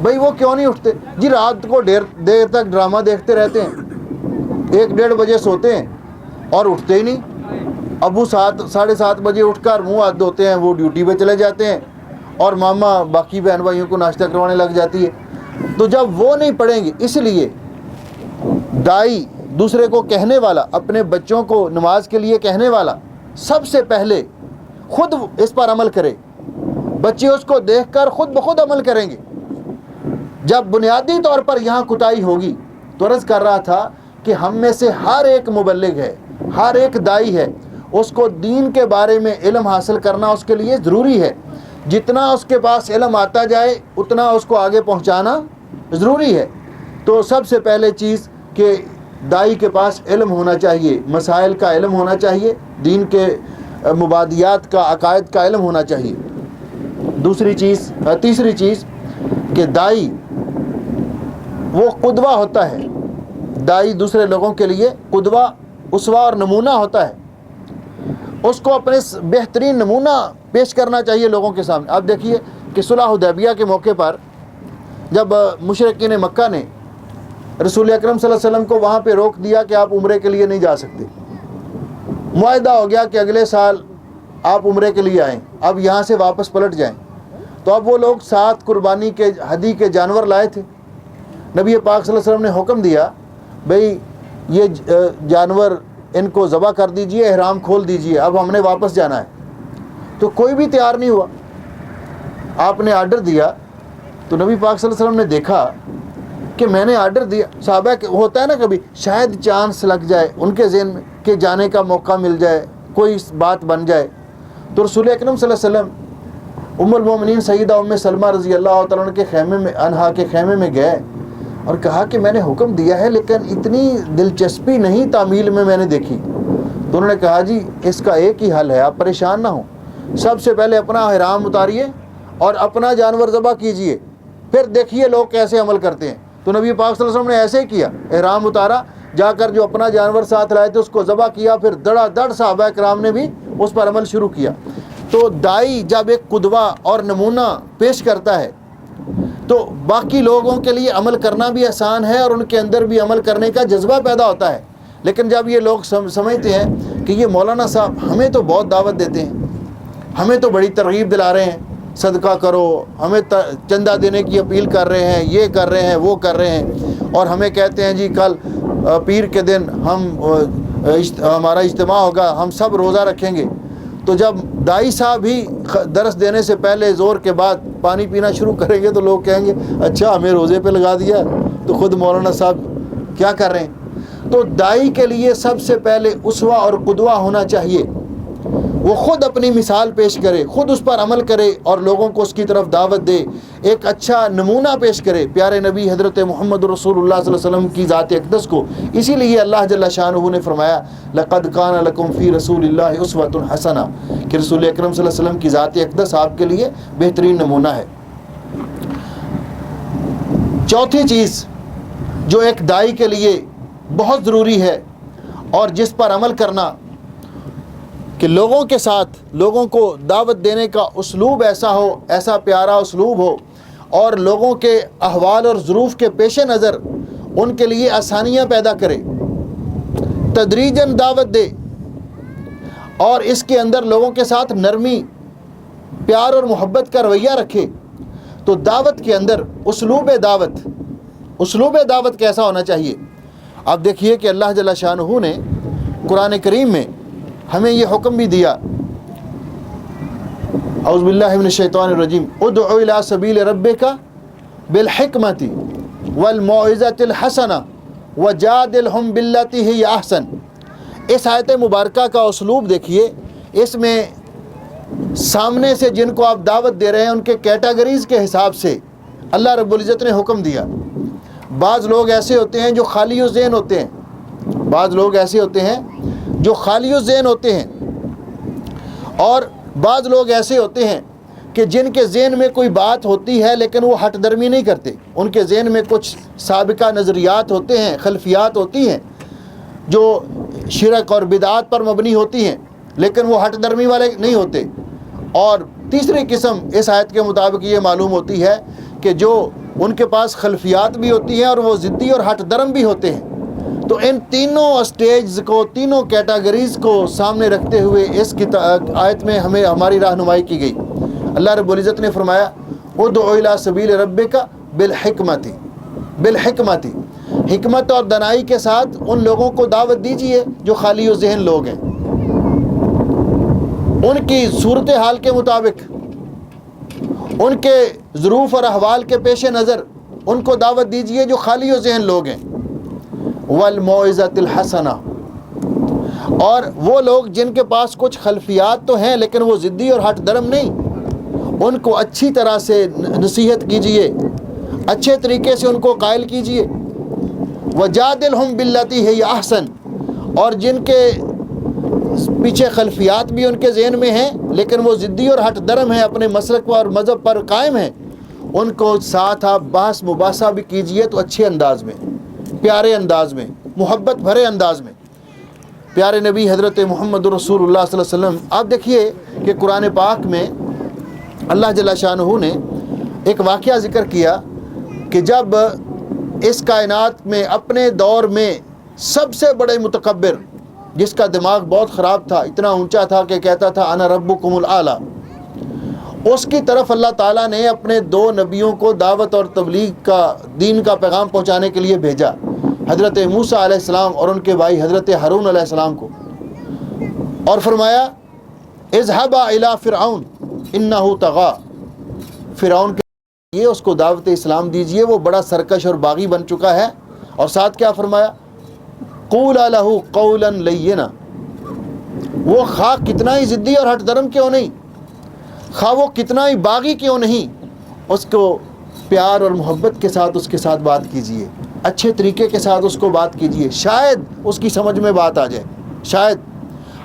بھائی وہ کیوں نہیں اٹھتے؟ جی رات کو دیر تک ڈرامہ دیکھتے رہتے ہیں، 1-1:30 بجے سوتے ہیں اور اٹھتے ہی نہیں۔ ابو 7-7:30 بجے اٹھ کر منہ ہاتھ دھوتے ہیں، وہ ڈیوٹی پہ چلے جاتے ہیں، اور ماما باقی بہن بھائیوں کو ناشتہ کروانے لگ جاتی ہے۔ تو جب وہ نہیں پڑھیں گے، اس لیے دائی دوسرے کو کہنے والا، اپنے بچوں کو نماز کے لیے کہنے والا، سب سے پہلے خود اس پر عمل کرے، بچے اس کو دیکھ کر خود بخود عمل کریں گے۔ جب بنیادی طور پر یہاں کوتاہی ہوگی، تو عرض کر رہا تھا کہ ہم میں سے ہر ایک مبلغ ہے، ہر ایک دائی ہے، اس کو دین کے بارے میں علم حاصل کرنا اس کے لیے ضروری ہے۔ جتنا اس کے پاس علم آتا جائے اتنا اس کو آگے پہنچانا ضروری ہے۔ تو سب سے پہلے چیز کہ دائی کے پاس علم ہونا چاہیے، مسائل کا علم ہونا چاہیے، دین کے مبادیات کا، عقائد کا علم ہونا چاہیے۔ تیسری چیز کہ دائی وہ قدوہ ہوتا ہے، دائی دوسرے لوگوں کے لیے قدوہ، اسوہ اور نمونہ ہوتا ہے، اس کو اپنے بہترین نمونہ پیش کرنا چاہیے لوگوں کے سامنے۔ اب دیکھیے کہ صلح حدیبیہ کے موقع پر جب مشرکین مکہ نے رسول اکرم صلی اللہ علیہ وسلم کو وہاں پہ روک دیا کہ آپ عمرے کے لیے نہیں جا سکتے، معاہدہ ہو گیا کہ اگلے سال آپ عمرے کے لیے آئیں، اب یہاں سے واپس پلٹ جائیں، تو اب وہ لوگ 7 قربانی کے ہدی کے جانور لائے تھے۔ نبی پاک صلی اللہ علیہ وسلم نے حکم دیا بھئی یہ جانور ان کو ذبح کر دیجئے، احرام کھول دیجئے، اب ہم نے واپس جانا ہے۔ تو کوئی بھی تیار نہیں ہوا، آپ نے آرڈر دیا، تو نبی پاک صلی اللہ علیہ وسلم نے دیکھا کہ میں نے آرڈر دیا، صحابہ ہوتا ہے نا کبھی شاید چانس لگ جائے ان کے ذہن میں کہ جانے کا موقع مل جائے، کوئی بات بن جائے، تو رسول اکرم صلی اللہ علیہ وسلم ام المومنین سیدہ ام سلمہ رضی اللہ تعالیٰ عنہ کے خیمے میں گئے اور کہا کہ میں نے حکم دیا ہے لیکن اتنی دلچسپی نہیں تعمیل میں نے دیکھی۔ تو انہوں نے کہا جی اس کا ایک ہی حل ہے، آپ پریشان نہ ہوں، سب سے پہلے اپنا احرام اتاریے اور اپنا جانور ذبح کیجئے، پھر دیکھیے لوگ کیسے عمل کرتے ہیں۔ تو نبی پاک صلی اللہ علیہ وسلم نے ایسے ہی کیا، احرام اتارا، جا کر جو اپنا جانور ساتھ لائے تھے اس کو ذبح کیا، پھر دڑا دڑ صحابہ کرام نے بھی اس پر عمل شروع کیا۔ تو دائی جب ایک قدوہ اور نمونہ پیش کرتا ہے تو باقی لوگوں کے لیے عمل کرنا بھی آسان ہے اور ان کے اندر بھی عمل کرنے کا جذبہ پیدا ہوتا ہے۔ لیکن جب یہ لوگ سمجھتے ہیں کہ یہ مولانا صاحب ہمیں تو بہت دعوت دیتے ہیں، ہمیں تو بڑی ترغیب دلا رہے ہیں، صدقہ کرو، ہمیں چندہ دینے کی اپیل کر رہے ہیں، یہ کر رہے ہیں، وہ کر رہے ہیں، اور ہمیں کہتے ہیں جی کل پیر کے دن ہمارا اجتماع ہوگا، ہم سب روزہ رکھیں گے۔ تو جب دائی صاحب ہی درس دینے سے پہلے زور کے بعد پانی پینا شروع کریں گے تو لوگ کہیں گے اچھا ہمیں روزے پہ لگا دیا، تو خود مولانا صاحب کیا کر رہے ہیں۔ تو دائی کے لیے سب سے پہلے اسوہ اور قدوہ ہونا چاہیے، وہ خود اپنی مثال پیش کرے، خود اس پر عمل کرے اور لوگوں کو اس کی طرف دعوت دے، ایک اچھا نمونہ پیش کرے پیارے نبی حضرت محمد رسول اللہ صلی اللہ علیہ وسلم کی ذات اقدس کو۔ اسی لیے اللہ جل شانہ نے فرمایا لَقَدْ كَانَ لَكُمْ فِي رَسُولِ اللَّهِ أُسْوَةٌ حَسَنَةٌ، کہ رسول اکرم صلی اللہ علیہ وسلم کی ذات اقدس آپ کے لیے بہترین نمونہ ہے۔ چوتھی چیز جو ایک داعی کے لیے بہت ضروری ہے اور جس پر عمل کرنا کہ لوگوں کے ساتھ لوگوں کو دعوت دینے کا اسلوب ایسا ہو، ایسا پیارا اسلوب ہو اور لوگوں کے احوال اور ظروف کے پیش نظر ان کے لیے آسانیاں پیدا کرے، تدریجاً دعوت دے اور اس کے اندر لوگوں کے ساتھ نرمی، پیار اور محبت کا رویہ رکھے۔ تو دعوت کے اندر اسلوب دعوت کیسا ہونا چاہیے؟ آپ دیکھیے کہ اللہ جل شانہ نے قرآن کریم میں ہمیں یہ حکم بھی دیا، اعوذ باللہ من الشیطان الرجیم، ادع الی سبیل ربک بالحکمۃ والموعظۃ الحسنہ وجادلہم باللتی ہی احسن۔ اس آیت مبارکہ کا اسلوب دیکھیے، اس میں سامنے سے جن کو آپ دعوت دے رہے ہیں ان کے کیٹیگریز کے حساب سے اللہ رب العزت نے حکم دیا۔ بعض لوگ ایسے ہوتے ہیں جو خالی الذہن ہوتے ہیں، بعض لوگ ایسے ہوتے ہیں جو خالی الذہن ہوتے ہیں، اور بعض لوگ ایسے ہوتے ہیں کہ جن کے ذہن میں کوئی بات ہوتی ہے لیکن وہ ہٹ درمی نہیں کرتے، ان کے ذہن میں کچھ سابقہ نظریات ہوتے ہیں، خلفیات ہوتی ہیں جو شرک اور بدعات پر مبنی ہوتی ہیں، لیکن وہ ہٹ درمی والے نہیں ہوتے۔ اور تیسری قسم اس آیت کے مطابق یہ معلوم ہوتی ہے کہ جو ان کے پاس خلفیات بھی ہوتی ہیں اور وہ ضدی اور ہٹ درم بھی ہوتے ہیں۔ تو ان تینوں اسٹیجز کو، تینوں کیٹیگریز کو سامنے رکھتے ہوئے اس آیت میں ہمیں ہماری رہنمائی کی گئی۔ اللہ رب العزت نے فرمایا ادع الی سبیل ربک بالحکمۃ، حکمت اور دانائی کے ساتھ ان لوگوں کو دعوت دیجیے جو خالی و ذہن لوگ ہیں، ان کی صورتحال کے مطابق، ان کے ظروف اور احوال کے پیش نظر ان کو دعوت دیجیے جو خالی و ذہن لوگ ہیں۔ والموعظۃ الحسنہ، اور وہ لوگ جن کے پاس کچھ خلفیات تو ہیں لیکن وہ ضدی اور ہٹ درم نہیں، ان کو اچھی طرح سے نصیحت کیجیے، اچھے طریقے سے ان کو قائل کیجیے۔ وجادلہم باللتی ہی احسن، اور جن کے پیچھے خلفیات بھی ان کے ذہن میں ہیں لیکن وہ ضدی اور ہٹ درم ہیں، اپنے مسلک اور مذہب پر قائم ہیں، ان کو ساتھ آپ بحث مباحثہ بھی کیجیے تو اچھے انداز میں، پیارے انداز میں، محبت بھرے انداز میں۔ پیارے نبی حضرت محمد رسول اللہ صلی اللہ علیہ وسلم، آپ دیکھیے کہ قرآن پاک میں اللہ جل شانہ نے ایک واقعہ ذکر کیا کہ جب اس کائنات میں اپنے دور میں سب سے بڑے متکبر، جس کا دماغ بہت خراب تھا، اتنا اونچا تھا کہ کہتا تھا انا ربکم الاعلی، اس کی طرف اللہ تعالیٰ نے اپنے دو نبیوں کو دعوت اور تبلیغ کا، دین کا پیغام پہنچانے کے لیے بھیجا، حضرت موسیٰ علیہ السلام اور ان کے بھائی حضرت ہارون علیہ السلام کو، اور فرمایا اذهبا الی فرعون انہ طغی، فرعون کے لیے اس کو دعوت اسلام دیجئے، وہ بڑا سرکش اور باغی بن چکا ہے۔ اور ساتھ کیا فرمایا قولا لہ قولا لینا، وہ خواہ کتنا ہی ضدی اور ہٹ درم کیوں نہیں، خواہ وہ کتنا ہی باغی کیوں نہیں، اس کو پیار اور محبت کے ساتھ اس کے ساتھ بات کیجئے، اچھے طریقے کے ساتھ اس کو بات کیجئے، شاید اس کی سمجھ میں بات آ جائے۔ شاید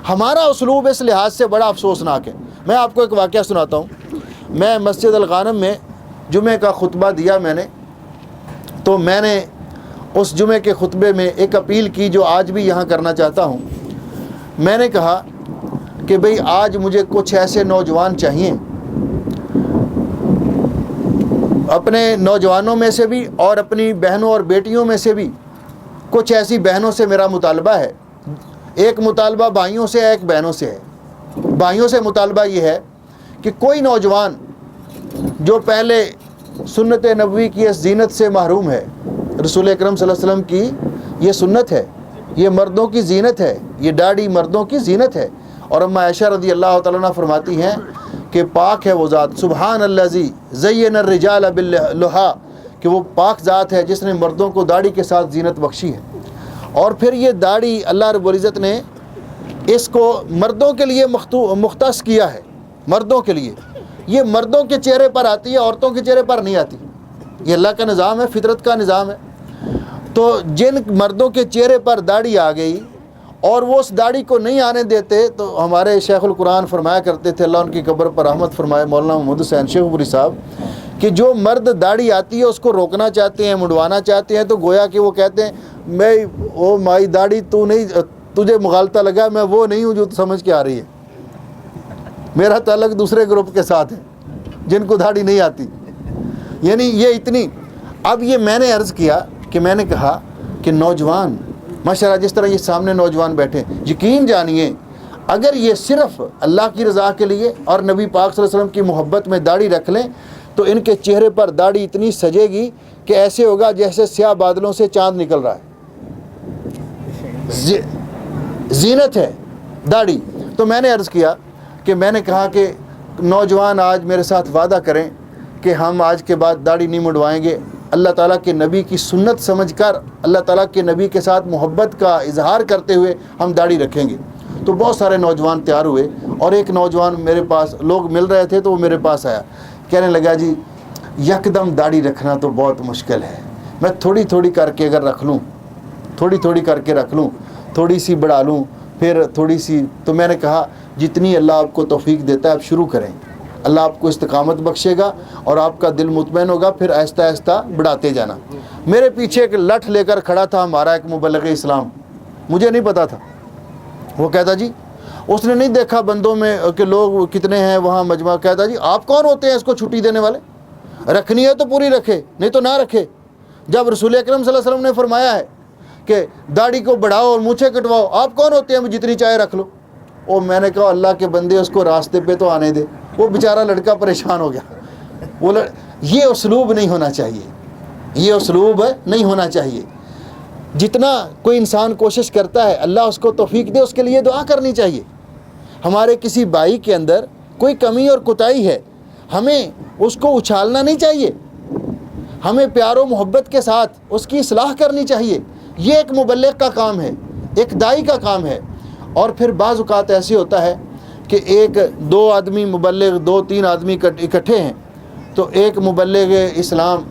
ہمارا اسلوب اس لحاظ سے بڑا افسوسناک ہے۔ میں آپ کو ایک واقعہ سناتا ہوں۔ میں مسجد الغانم میں جمعہ کا خطبہ دیا میں نے، تو میں نے اس جمعے کے خطبے میں ایک اپیل کی جو آج بھی یہاں کرنا چاہتا ہوں۔ میں نے کہا کہ بھئی آج مجھے کچھ ایسے نوجوان چاہیے، اپنے نوجوانوں میں سے بھی اور اپنی بہنوں اور بیٹیوں میں سے بھی کچھ ایسی بہنوں سے میرا مطالبہ ہے۔ ایک مطالبہ بھائیوں سے ہے، ایک بہنوں سے ہے۔ بھائیوں سے مطالبہ یہ ہے کہ کوئی نوجوان جو پہلے سنت نبوی کی اس زینت سے محروم ہے، رسول اکرم صلی اللہ علیہ وسلم کی یہ سنت ہے، یہ مردوں کی زینت ہے، یہ داڑھی مردوں کی زینت ہے۔ اور اما عائشہ رضی اللہ تعالیٰ عنہ فرماتی ہیں کہ پاک ہے وہ ذات، سبحان الذی زین الرجال باللحیٰ، کہ وہ پاک ذات ہے جس نے مردوں کو داڑھی کے ساتھ زینت بخشی ہے۔ اور پھر یہ داڑھی اللہ رب العزت نے اس کو مردوں کے لیے مختص کیا ہے، مردوں کے لیے۔ یہ مردوں کے چہرے پر آتی ہے، عورتوں کے چہرے پر نہیں آتی۔ یہ اللہ کا نظام ہے، فطرت کا نظام ہے۔ تو جن مردوں کے چہرے پر داڑھی آ گئی اور وہ اس داڑھی کو نہیں آنے دیتے، تو ہمارے شیخ القرآن فرمایا کرتے تھے، اللہ ان کی قبر پر رحمت فرمائے، مولانا محمد حسین شیخ پوری صاحب، کہ جو مرد داڑھی آتی ہے اس کو روکنا چاہتے ہیں، مڑوانا چاہتے ہیں، تو گویا کہ وہ کہتے ہیں میں او مائی داڑھی تو نہیں، تجھے مغالطہ لگا، میں وہ نہیں ہوں جو تو سمجھ کے آ رہی ہے، میرا تعلق دوسرے گروپ کے ساتھ ہے جن کو داڑھی نہیں آتی۔ یعنی یہ اتنی، اب یہ میں نے عرض کیا کہ میں نے کہا کہ نوجوان ماشاءاللہ جس طرح یہ سامنے نوجوان بیٹھے، یقین جانیے اگر یہ صرف اللہ کی رضا کے لیے اور نبی پاک صلی اللہ علیہ وسلم کی محبت میں داڑھی رکھ لیں تو ان کے چہرے پر داڑھی اتنی سجے گی کہ ایسے ہوگا جیسے سیاہ بادلوں سے چاند نکل رہا ہے، زینت ہے داڑھی۔ تو میں نے عرض کیا کہ میں نے کہا کہ نوجوان آج میرے ساتھ وعدہ کریں کہ ہم آج کے بعد داڑھی نہیں مڈوائیں گے، اللہ تعالیٰ کے نبی کی سنت سمجھ کر، اللہ تعالیٰ کے نبی کے ساتھ محبت کا اظہار کرتے ہوئے ہم داڑھی رکھیں گے۔ تو بہت سارے نوجوان تیار ہوئے، اور ایک نوجوان میرے پاس، لوگ مل رہے تھے تو وہ میرے پاس آیا، کہنے لگا جی یکدم داڑھی رکھنا تو بہت مشکل ہے، میں تھوڑی تھوڑی کر کے اگر رکھ لوں، تھوڑی تھوڑی کر کے رکھ لوں، تھوڑی سی بڑھا لوں، پھر تھوڑی سی۔ تو میں نے کہا جتنی اللہ آپ کو توفیق دیتا ہے آپ شروع کریں، اللہ آپ کو استقامت بخشے گا اور آپ کا دل مطمئن ہوگا، پھر آہستہ آہستہ بڑھاتے جانا۔ میرے پیچھے ایک لٹھ لے کر کھڑا تھا ہمارا ایک مبلغ اسلام، مجھے نہیں پتا تھا، وہ کہتا جی اس نے نہیں دیکھا بندوں میں کہ لوگ کتنے ہیں وہاں مجمع، کہتا جی آپ کون ہوتے ہیں اس کو چھٹی دینے والے، رکھنی ہے تو پوری رکھے نہیں تو نہ رکھے، جب رسول اکرم صلی اللہ علیہ وسلم نے فرمایا ہے کہ داڑھی کو بڑھاؤ اور مونچھیں کٹواؤ، آپ کون ہوتے ہیں جتنی چاہے رکھ لو۔ اور میں نے کہا اللہ کے بندے اس کو راستے پہ تو آنے دے۔ وہ بیچارہ لڑکا پریشان ہو گیا، یہ اسلوب نہیں ہونا چاہیے، یہ اسلوب نہیں ہونا چاہیے۔ جتنا کوئی انسان کوشش کرتا ہے اللہ اس کو توفیق دے، اس کے لیے دعا کرنی چاہیے۔ ہمارے کسی بھائی کے اندر کوئی کمی اور کوتاہی ہے، ہمیں اس کو اچھالنا نہیں چاہیے، ہمیں پیار و محبت کے ساتھ اس کی اصلاح کرنی چاہیے۔ یہ ایک مبلغ کا کام ہے، ایک داعی کا کام ہے۔ اور پھر بعض اوقات ایسے ہوتا ہے کہ ایک دو آدمی مبلغ، دو تین آدمی اکٹھے ہیں، تو ایک مبلغ اسلام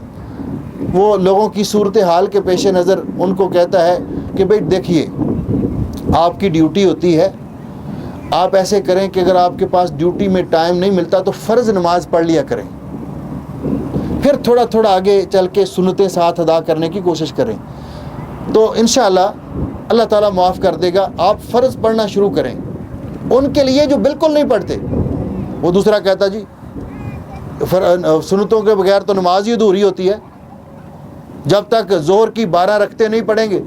وہ لوگوں کی صورتحال کے پیش نظر ان کو کہتا ہے کہ بھئی دیکھیے آپ کی ڈیوٹی ہوتی ہے، آپ ایسے کریں کہ اگر آپ کے پاس ڈیوٹی میں ٹائم نہیں ملتا تو فرض نماز پڑھ لیا کریں، پھر تھوڑا تھوڑا آگے چل کے سنتیں ساتھ ادا کرنے کی کوشش کریں، تو انشاءاللہ اللہ تعالیٰ معاف کر دے گا۔ آپ فرض پڑھنا شروع کریں۔ ان کے لیے جو بالکل نہیں پڑھتے، وہ دوسرا کہتا جی سنتوں کے بغیر تو نماز ہی ادھوری ہوتی ہے، جب تک ظہر کی 12 رکعتیں نہیں پڑھیں گے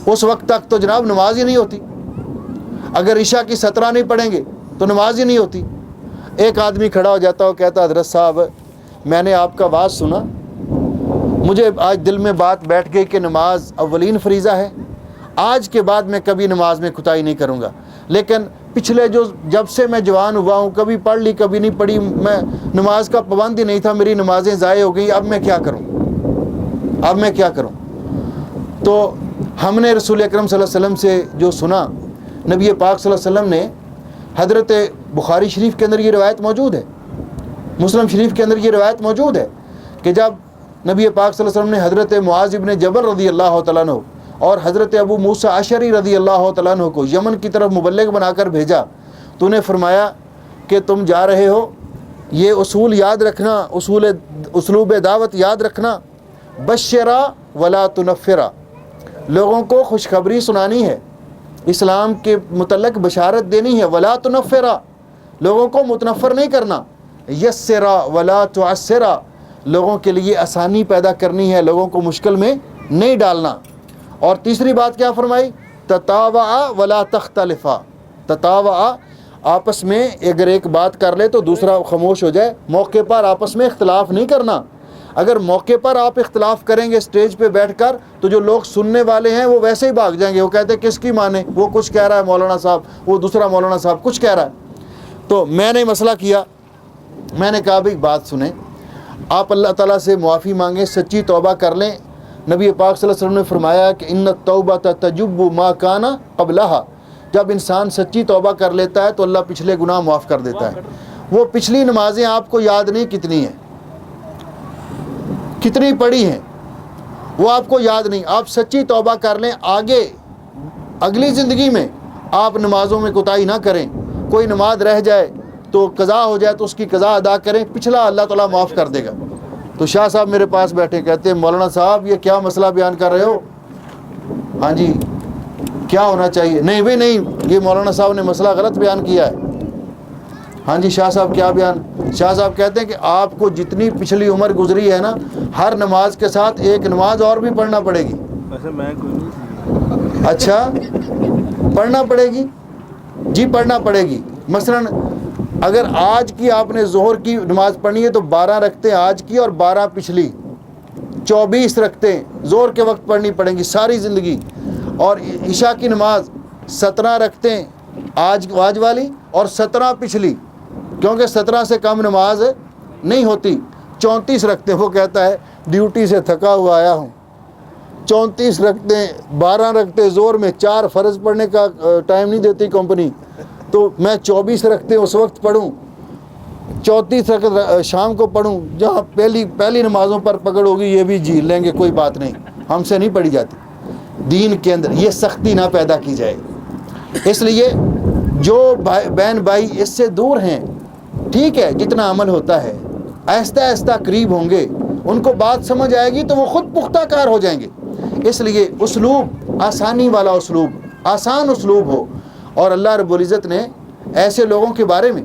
اس وقت تک تو جناب نماز ہی نہیں ہوتی، اگر عشاء کی 17 نہیں پڑھیں گے تو نماز ہی نہیں ہوتی۔ ایک آدمی کھڑا ہو جاتا، وہ کہتا حضرت صاحب میں نے آپ کا واز سنا، مجھے آج دل میں بات بیٹھ گئی کہ نماز اولین فریضہ ہے، آج کے بعد میں کبھی نماز میں کوتاہی نہیں کروں گا، لیکن پچھلے جب سے میں جوان ہوا ہوں کبھی پڑھ لی کبھی نہیں پڑھی، میں نماز کا پابند ہی نہیں تھا، میری نمازیں ضائع ہو گئی، اب میں کیا کروں، اب میں کیا کروں۔ تو ہم نے رسول اکرم صلی اللہ علیہ وسلم سے جو سنا، نبی پاک صلی اللہ علیہ وسلم نے، حضرت بخاری شریف کے اندر یہ روایت موجود ہے، مسلم شریف کے اندر یہ روایت موجود ہے کہ جب نبی پاک صلی اللہ علیہ وسلم نے حضرت معاذ ابن جبل رضی اللہ تعالیٰ عنہ اور حضرت ابو موسیٰ اشعری رضی اللہ تعالیٰ عنہ کو یمن کی طرف مبلغ بنا کر بھیجا، تو انہیں فرمایا کہ تم جا رہے ہو، یہ اصول یاد رکھنا، اسلوب دعوت یاد رکھنا، بشرا ولا تنفرا، لوگوں کو خوشخبری سنانی ہے، اسلام کے متعلق بشارت دینی ہے، ولا تنفرا، لوگوں کو متنفر نہیں کرنا، یسرا ولا تعسرا، لوگوں کے لیے آسانی پیدا کرنی ہے، لوگوں کو مشکل میں نہیں ڈالنا۔ اور تیسری بات کیا فرمائی؟ تتاوعا ولا تختلفا، تتاوعا، آپس میں اگر ایک بات کر لے تو دوسرا خاموش ہو جائے، موقع پر آپس میں اختلاف نہیں کرنا۔ اگر موقع پر آپ اختلاف کریں گے اسٹیج پہ بیٹھ کر تو جو لوگ سننے والے ہیں وہ ویسے ہی بھاگ جائیں گے، وہ کہتے ہیں کس کی مانے، وہ کچھ کہہ رہا ہے مولانا صاحب، وہ دوسرا مولانا صاحب کچھ کہہ رہا ہے۔ تو میں نے مسئلہ کیا، میں نے کہا بھائی بات سنیں، آپ اللہ تعالیٰ سے معافی مانگیں، سچی توبہ کر لیں۔ نبی پاک صلی اللہ علیہ وسلم نے فرمایا کہ ان التوبۃ تجب ما کان قبلہا، جب انسان سچی توبہ کر لیتا ہے تو اللہ پچھلے گناہ معاف کر دیتا ہے. وہ پچھلی نمازیں آپ کو یاد نہیں کتنی ہیں, کتنی پڑھی ہیں, وہ آپ کو یاد نہیں. آپ سچی توبہ کر لیں, آگے اگلی زندگی میں آپ نمازوں میں کوتاہی نہ کریں. کوئی نماز رہ جائے تو قضا ہو جائے تو اس کی قضا ادا کریں, پچھلا اللہ تعالیٰ معاف کر دے گا. تو شاہ صاحب میرے پاس بیٹھے کہتے ہیں مولانا صاحب یہ کیا مسئلہ بیان کر رہے ہو؟ ہاں جی کیا ہونا چاہیے؟ نہیں بھائی نہیں, یہ مولانا صاحب نے مسئلہ غلط بیان کیا ہے. ہاں جی شاہ صاحب کیا بیان؟ شاہ صاحب کہتے ہیں کہ آپ کو جتنی پچھلی عمر گزری ہے نا, ہر نماز کے ساتھ ایک نماز اور بھی پڑھنا پڑے گی. اچھا پڑھنا پڑے گی جی, پڑھنا پڑے گی. مثلا اگر آج کی آپ نے ظہر کی نماز پڑھنی ہے تو 12 رکھتے ہیں آج کی اور 12 پچھلی, 24 رکھتے ہیں ظہر کے وقت پڑھنی پڑیں گی ساری زندگی. اور عشاء کی نماز 17 رکھتے ہیں آج والی اور 17 پچھلی, کیونکہ 17 سے کم نماز نہیں ہوتی. 34 رکھتے ہیں, وہ کہتا ہے ڈیوٹی سے تھکا ہوا آیا ہوں. 34 رکھتے ہیں, 12 رکھتے ہیں ظہر میں, 4 فرض پڑھنے کا ٹائم نہیں دیتی کمپنی, تو میں 24 رکھتے ہیں اس وقت پڑھوں, 34 رکھتے شام کو پڑھوں. جہاں پہلی نمازوں پر پکڑ ہوگی یہ بھی جھیل لیں گے, کوئی بات نہیں, ہم سے نہیں پڑھی جاتی. دین کے اندر یہ سختی نہ پیدا کی جائے. اس لیے جو بہن بھائی اس سے دور ہیں, ٹھیک ہے, جتنا عمل ہوتا ہے آہستہ آہستہ قریب ہوں گے, ان کو بات سمجھ آئے گی تو وہ خود پختہ کار ہو جائیں گے. اس لیے اسلوب آسانی والا اسلوب, آسان اسلوب ہو. اور اللہ رب العزت نے ایسے لوگوں کے بارے میں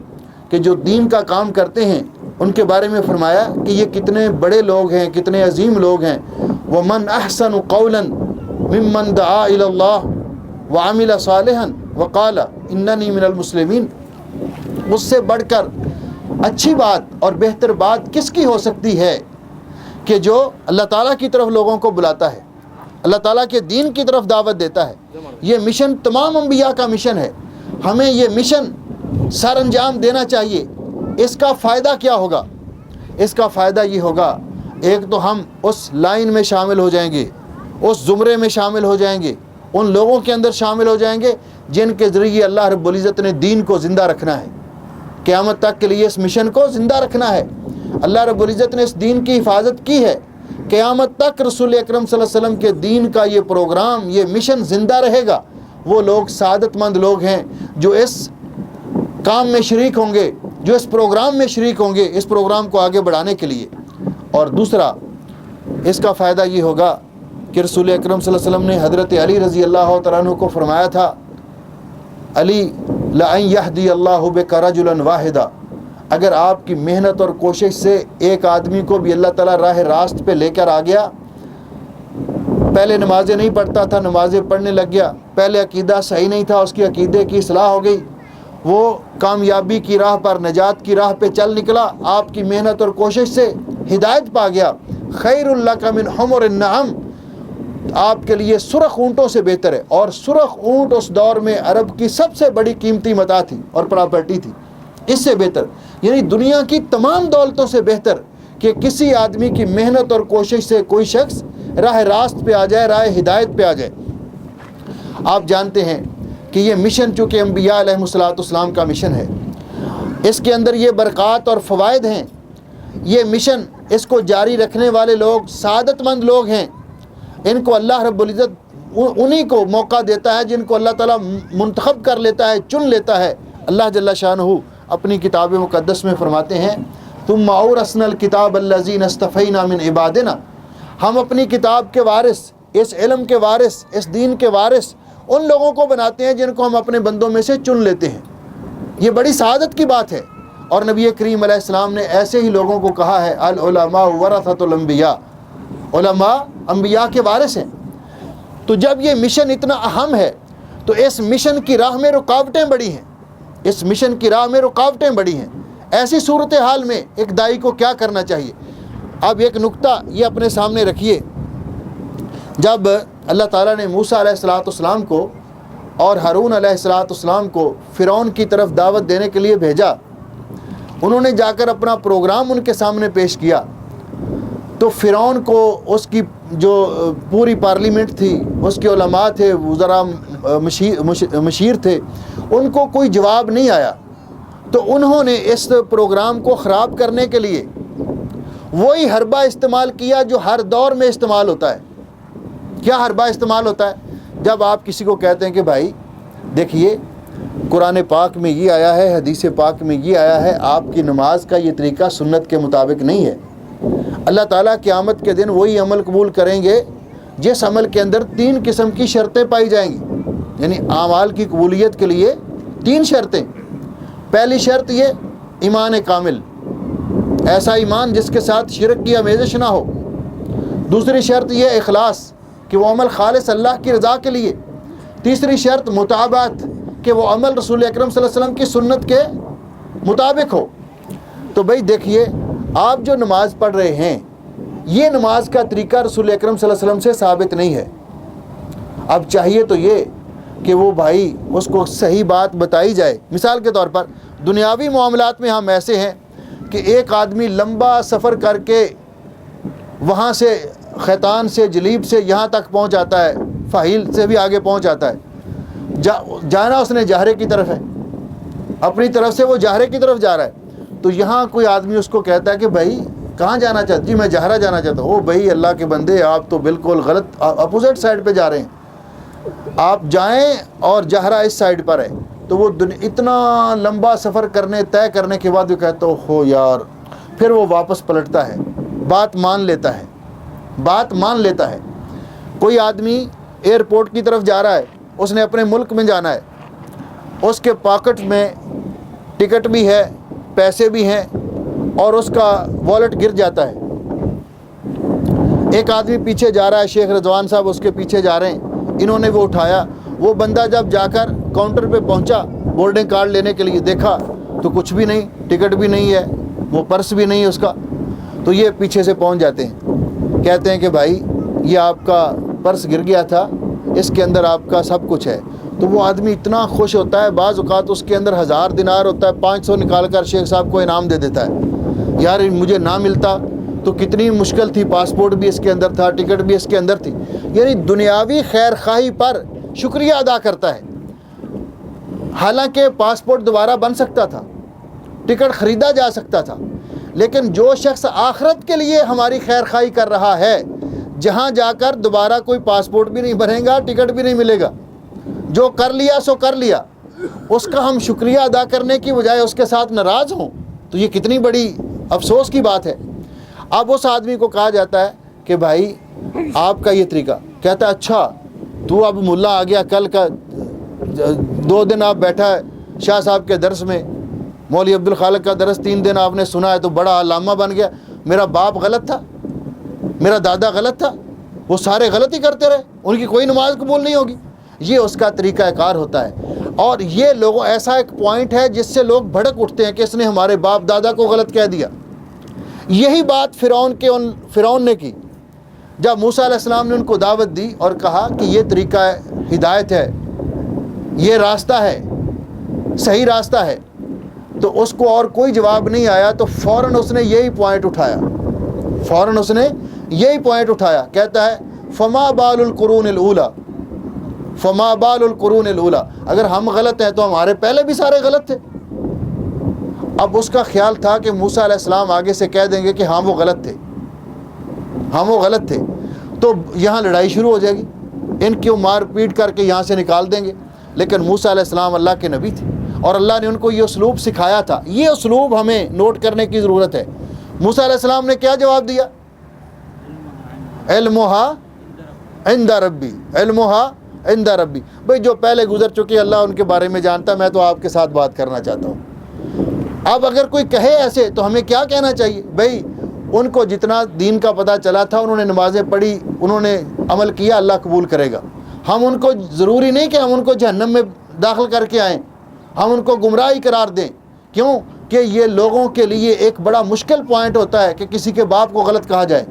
کہ جو دین کا کام کرتے ہیں ان کے بارے میں فرمایا کہ یہ کتنے بڑے لوگ ہیں, کتنے عظیم لوگ ہیں. وَمَنْ أَحْسَنُ قَوْلًا مِمَّنْ دَعَا إِلَى اللَّهِ وَعَمِلَ صَالِحًا وَقَالَ إِنَّنِي مِنَ الْمُسْلِمِينَ. اس سے بڑھ کر اچھی بات اور بہتر بات کس کی ہو سکتی ہے کہ جو اللہ تعالیٰ کی طرف لوگوں کو بلاتا ہے, اللہ تعالیٰ کے دین کی طرف دعوت دیتا ہے. یہ مشن تمام انبیاء کا مشن ہے. ہمیں یہ مشن سر انجام دینا چاہیے. اس کا فائدہ کیا ہوگا؟ اس کا فائدہ یہ ہوگا, ایک تو ہم اس لائن میں شامل ہو جائیں گے, اس زمرے میں شامل ہو جائیں گے, ان لوگوں کے اندر شامل ہو جائیں گے جن کے ذریعے اللہ رب العزت نے دین کو زندہ رکھنا ہے, قیامت تک کے لیے اس مشن کو زندہ رکھنا ہے. اللہ رب العزت نے اس دین کی حفاظت کی ہے. قیامت تک رسول اکرم صلی اللہ علیہ وسلم کے دین کا یہ پروگرام, یہ مشن زندہ رہے گا. وہ لوگ سعادت مند لوگ ہیں جو اس کام میں شریک ہوں گے, جو اس پروگرام میں شریک ہوں گے, اس پروگرام کو آگے بڑھانے کے لیے. اور دوسرا اس کا فائدہ یہ ہوگا کہ رسول اکرم صلی اللہ علیہ وسلم نے حضرت علی رضی اللہ تعالیٰ عنہ کو فرمایا تھا, علی لَأَن يَهْدِيَ اللَّهُ بِكَ رَجُلًا وَاحِدًا, اگر آپ کی محنت اور کوشش سے ایک آدمی کو بھی اللہ تعالیٰ راہ راست پہ لے کر آ گیا, پہلے نمازیں نہیں پڑھتا تھا, نمازیں پڑھنے لگ گیا, پہلے عقیدہ صحیح نہیں تھا, اس کی عقیدے کی اصلاح ہو گئی, وہ کامیابی کی راہ پر, نجات کی راہ پہ چل نکلا, آپ کی محنت اور کوشش سے ہدایت پا گیا. خیر لک من حمر النعم, آپ کے لیے سرخ اونٹوں سے بہتر ہے. اور سرخ اونٹ اس دور میں عرب کی سب سے بڑی قیمتی متاع تھی اور پراپرٹی تھی. اس سے بہتر, یعنی دنیا کی تمام دولتوں سے بہتر کہ کسی آدمی کی محنت اور کوشش سے کوئی شخص راہ راست پہ آ جائے, راہ ہدایت پہ آ جائے. آپ جانتے ہیں کہ یہ مشن چونکہ انبیاء علیہ السلام کا مشن ہے, اس کے اندر یہ برکات اور فوائد ہیں. یہ مشن, اس کو جاری رکھنے والے لوگ سعادت مند لوگ ہیں. ان کو اللہ رب العزت انہی کو موقع دیتا ہے جن کو اللہ تعالیٰ منتخب کر لیتا ہے, چن لیتا ہے. اللہ جل شانہ اپنی کتاب مقدس میں فرماتے ہیں, ثم اورثنا الکتاب الذین اصطفینا من عبادنا, ہم اپنی کتاب کے وارث, اس علم کے وارث, اس دین کے وارث ان لوگوں کو بناتے ہیں جن کو ہم اپنے بندوں میں سے چن لیتے ہیں. یہ بڑی سعادت کی بات ہے. اور نبی کریم علیہ السلام نے ایسے ہی لوگوں کو کہا ہے, العلماء ورثۃ الانبیاء, علماء انبیاء کے وارث ہیں. تو جب یہ مشن اتنا اہم ہے تو اس مشن کی راہ میں رکاوٹیں بڑی ہیں, اس مشن کی راہ میں رکاوٹیں بڑی ہیں. ایسی صورتحال میں ایک داعی کو کیا کرنا چاہیے؟ اب ایک نقطہ یہ اپنے سامنے رکھیے. جب اللہ تعالیٰ نے موسیٰ علیہ السلام کو اور ہارون علیہ السلام کو فرعون کی طرف دعوت دینے کے لیے بھیجا, انہوں نے جا کر اپنا پروگرام ان کے سامنے پیش کیا, تو فرعون کو اس کی جو پوری پارلیمنٹ تھی اس کے علماء تھے، وزراء مشیر تھے، ان کو کوئی جواب نہیں آیا، تو انہوں نے اس پروگرام کو خراب کرنے کے لیے وہی حربہ استعمال کیا جو ہر دور میں استعمال ہوتا ہے۔ کیا حربہ استعمال ہوتا ہے؟ جب آپ کسی کو کہتے ہیں کہ بھائی دیکھیے قرآن پاک میں یہ آیا ہے، حدیث پاک میں یہ آیا ہے، آپ کی نماز کا یہ طریقہ سنت کے مطابق نہیں ہے، اللہ تعالیٰ قیامت کے دن وہی عمل قبول کریں گے جس عمل کے اندر 3 قسم کی شرطیں پائی جائیں گی، یعنی اعمال کی قبولیت کے لیے 3 شرطیں۔ پہلی شرط یہ ایمان کامل، ایسا ایمان جس کے ساتھ شرک کی آمیزش نہ ہو۔ دوسری شرط یہ اخلاص، کہ وہ عمل خالص اللہ کی رضا کے لیے۔ تیسری شرط مطابعت، کہ وہ عمل رسول اکرم صلی اللہ علیہ وسلم کی سنت کے مطابق ہو۔ تو بھئی دیکھیے آپ جو نماز پڑھ رہے ہیں یہ نماز کا طریقہ رسول اکرم صلی اللہ علیہ وسلم سے ثابت نہیں ہے۔ اب چاہیے تو یہ کہ وہ بھائی اس کو صحیح بات بتائی جائے۔ مثال کے طور پر دنیاوی معاملات میں ہم ایسے ہیں کہ ایک آدمی لمبا سفر کر کے وہاں سے خیتان سے جلیب سے یہاں تک پہنچ جاتا ہے، فہیل سے بھی آگے پہنچ جاتا ہے، جانا اس نے جہرے کی طرف ہے، اپنی طرف سے وہ جہرے کی طرف جا رہا ہے۔ تو یہاں کوئی آدمی اس کو کہتا ہے کہ بھائی کہاں جانا چاہتا؟ جی میں جہرہ جانا چاہتا ہوں۔ او بھائی اللہ کے بندے، آپ تو بالکل غلط اپوزٹ سائڈ پہ جا رہے ہیں، آپ جائیں اور جہرہ اس سائڈ پر ہے۔ تو وہ اتنا لمبا سفر طے کرنے کے بعد وہ کہتا ہو یار، پھر وہ واپس پلٹتا ہے، بات مان لیتا ہے۔ کوئی آدمی ایئرپورٹ کی طرف جا رہا ہے، اس نے اپنے ملک میں جانا ہے، اس کے پاکٹ میں ٹکٹ بھی ہے، پیسے بھی ہیں، اور اس کا والٹ گر جاتا ہے۔ ایک آدمی پیچھے جا رہا ہے، شیخ رضوان صاحب اس کے پیچھے جا رہے ہیں، انہوں نے وہ اٹھایا۔ وہ بندہ جب جا کر کاؤنٹر پہ پہنچا بورڈنگ کارڈ لینے کے لیے، دیکھا تو کچھ بھی نہیں، ٹکٹ بھی نہیں ہے، وہ پرس بھی نہیں ہے اس کا۔ تو یہ پیچھے سے پہنچ جاتے ہیں، کہتے ہیں کہ بھائی یہ آپ کا پرس گر گیا تھا، اس کے اندر آپ کا سب کچھ ہے۔ تو وہ آدمی اتنا خوش ہوتا ہے، بعض اوقات اس کے اندر 1000 دینار ہوتا ہے، 500 نکال کر شیخ صاحب کو انعام دے دیتا ہے۔ یار مجھے نہ ملتا تو کتنی مشکل تھی، پاسپورٹ بھی اس کے اندر تھا، ٹکٹ بھی اس کے اندر تھی۔ یعنی دنیاوی خیر خواہی پر شکریہ ادا کرتا ہے، حالانکہ پاسپورٹ دوبارہ بن سکتا تھا، ٹکٹ خریدا جا سکتا تھا۔ لیکن جو شخص آخرت کے لیے ہماری خیر خواہی کر رہا ہے، جہاں جا کر دوبارہ کوئی پاسپورٹ بھی نہیں بنے گا، ٹکٹ بھی نہیں ملے گا، جو کر لیا سو کر لیا، اس کا ہم شکریہ ادا کرنے کی بجائے اس کے ساتھ ناراض ہوں، تو یہ کتنی بڑی افسوس کی بات ہے۔ اب اس آدمی کو کہا جاتا ہے کہ بھائی آپ کا یہ طریقہ، کہتا ہے اچھا تو اب ملا آ گیا، کل کا 2 دن آپ بیٹھا ہے شاہ صاحب کے درس میں، مولوی عبدالخالق کا درس 3 دن آپ نے سنا ہے تو بڑا علامہ بن گیا۔ میرا باپ غلط تھا، میرا دادا غلط تھا، وہ سارے غلط ہی کرتے رہے، ان کی کوئی نماز قبول نہیں ہوگی۔ یہ اس کا طریقہ کار ہوتا ہے۔ اور یہ لوگوں ایسا ایک پوائنٹ ہے جس سے لوگ بھڑک اٹھتے ہیں کہ اس نے ہمارے باپ دادا کو غلط کہہ دیا۔ یہی بات فرعون نے کی جب موسیٰ علیہ السلام نے ان کو دعوت دی اور کہا کہ یہ طریقہ ہدایت ہے، یہ راستہ ہے، صحیح راستہ ہے، تو اس کو اور کوئی جواب نہیں آیا، تو فوراً اس نے یہی پوائنٹ اٹھایا، کہتا ہے فما بال القرون الاولیٰ، اگر ہم غلط ہیں تو ہمارے پہلے بھی سارے غلط تھے۔ اب اس کا خیال تھا کہ موسیٰ علیہ السلام آگے سے کہہ دیں گے کہ ہاں وہ غلط تھے، تو یہاں لڑائی شروع ہو جائے گی، ان کی مار پیٹ کر کے یہاں سے نکال دیں گے۔ لیکن موسیٰ علیہ السلام اللہ کے نبی تھے اور اللہ نے ان کو یہ اسلوب سکھایا تھا۔ یہ اسلوب ہمیں نوٹ کرنے کی ضرورت ہے۔ موسیٰ علیہ السلام نے کیا جواب دیا؟ علمھا عند ربی، بھئی جو پہلے گزر چکے اللہ ان کے بارے میں جانتا، میں تو آپ کے ساتھ بات کرنا چاہتا ہوں۔ اب اگر کوئی کہے ایسے تو ہمیں کیا کہنا چاہیے؟ بھئی ان کو جتنا دین کا پتہ چلا تھا، انہوں نے نمازیں پڑھی، انہوں نے عمل کیا، اللہ قبول کرے گا۔ ہم ان کو ضروری نہیں کہ ہم ان کو جہنم میں داخل کر کے آئیں، ہم ان کو گمراہی قرار دیں۔ کیوں کہ یہ لوگوں کے لیے ایک بڑا مشکل پوائنٹ ہوتا ہے کہ کسی کے باپ کو غلط کہا جائے،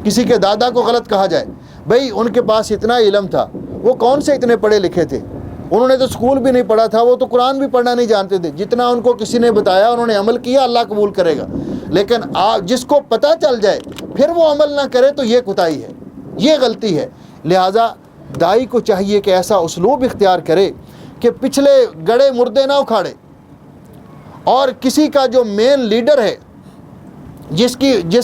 کسی کے دادا کو غلط کہا جائے۔ بھئی ان کے پاس اتنا علم تھا، وہ کون سے اتنے پڑھے لکھے تھے؟ انہوں نے تو اسکول بھی نہیں پڑھا تھا، وہ تو قرآن بھی پڑھنا نہیں جانتے تھے۔ جتنا ان کو کسی نے بتایا انہوں نے عمل کیا، اللہ قبول کرے گا۔ لیکن جس کو پتہ چل جائے پھر وہ عمل نہ کرے تو یہ کوتاہی ہے۔ یہ غلطی ہے۔ لہٰذا دائی کو چاہیے کہ ایسا اسلوب اختیار کرے کہ پچھلے گڑے مردے نہ اکھاڑے، اور کسی کا جو مین لیڈر ہے جس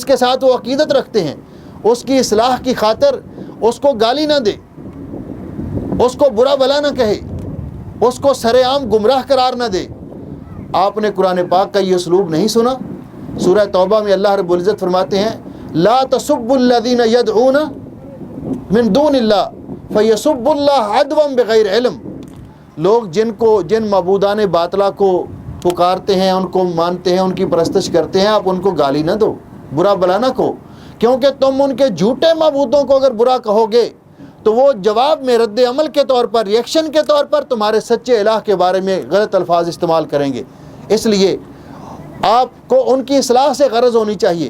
کے ساتھ وہ عقیدت رکھتے ہیں اس کی اصلاح کی خاطر اس کو گالی نہ دے، اس کو برا بھلا نہ کہے، اس کو سر عام گمراہ قرار نہ دے۔ آپ نے قرآن پاک کا یہ اسلوب نہیں سنا؟ سورہ توبہ میں اللہ رب العزت فرماتے ہیں لا تسبوا الذین یدعون من دون اللہ فیسبوا اللہ عدوا بغیر علم۔ لوگ جن معبودان باطلہ کو پکارتے ہیں، ان کو مانتے ہیں، ان کی پرستش کرتے ہیں، آپ ان کو گالی نہ دو، برا بلا نہ کہو، کیونکہ تم ان کے جھوٹے معبودوں کو اگر برا کہو گے تو وہ جواب میں رد عمل کے طور پر، ریئیکشن کے طور پر تمہارے سچے الہ کے بارے میں غلط الفاظ استعمال کریں گے۔ اس لیے آپ کو ان کی اصلاح سے غرض ہونی چاہیے۔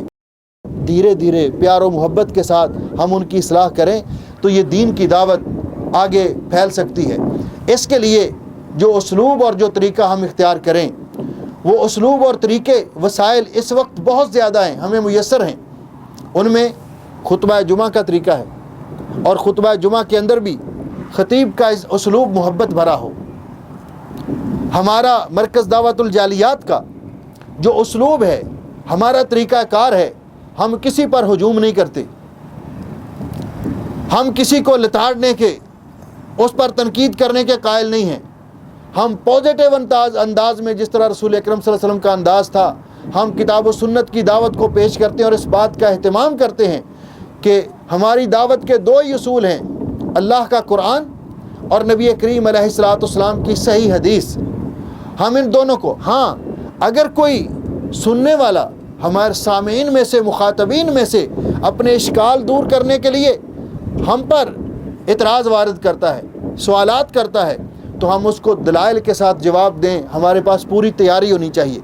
دھیرے دھیرے پیار و محبت کے ساتھ ہم ان کی اصلاح کریں تو یہ دین کی دعوت آگے پھیل سکتی ہے۔ اس کے لیے جو اسلوب اور جو طریقہ ہم اختیار کریں، وہ اسلوب اور طریقے، وسائل اس وقت بہت زیادہ ہیں، ہمیں میسر ہیں۔ ان میں خطبہ جمعہ کا طریقہ ہے، اور خطبہ جمعہ کے اندر بھی خطیب کا اسلوب محبت بھرا ہو۔ ہمارا مرکز دعوت الجالیات کا جو اسلوب ہے، ہمارا طریقہ کار ہے، ہم کسی پر ہجوم نہیں کرتے، ہم کسی کو لتاڑنے کے، اس پر تنقید کرنے کے قائل نہیں ہیں۔ ہم پازیٹیو انداز میں، جس طرح رسول اکرم صلی اللہ علیہ وسلم کا انداز تھا، ہم کتاب و سنت کی دعوت کو پیش کرتے ہیں، اور اس بات کا اہتمام کرتے ہیں کہ ہماری دعوت کے دو ہی اصول ہیں، اللہ کا قرآن اور نبی کریم علیہ الصلوۃ والسلام کی صحیح حدیث۔ ہم ان دونوں کو، ہاں اگر کوئی سننے والا ہمارے سامعین میں سے، مخاطبین میں سے اپنے اشکال دور کرنے کے لیے ہم پر اعتراض وارد کرتا ہے، سوالات کرتا ہے، تو ہم اس کو دلائل کے ساتھ جواب دیں۔ ہمارے پاس پوری تیاری ہونی چاہیے۔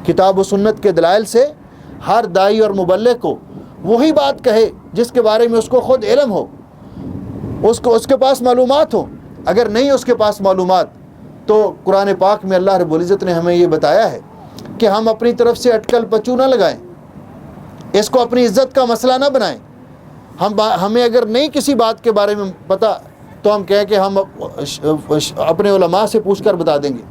کتاب و سنت کے دلائل سے ہر داعی اور مبلغ کو وہی بات کہے جس کے بارے میں اس کو خود علم ہو، اس کے پاس معلومات ہو۔ اگر نہیں اس کے پاس معلومات، تو قرآن پاک میں اللہ رب العزت نے ہمیں یہ بتایا ہے کہ ہم اپنی طرف سے اٹکل پچو نہ لگائیں، اس کو اپنی عزت کا مسئلہ نہ بنائیں۔ ہمیں اگر نہیں کسی بات کے بارے میں پتہ تو ہم کہیں کہ ہم اپنے علماء سے پوچھ کر بتا دیں گے،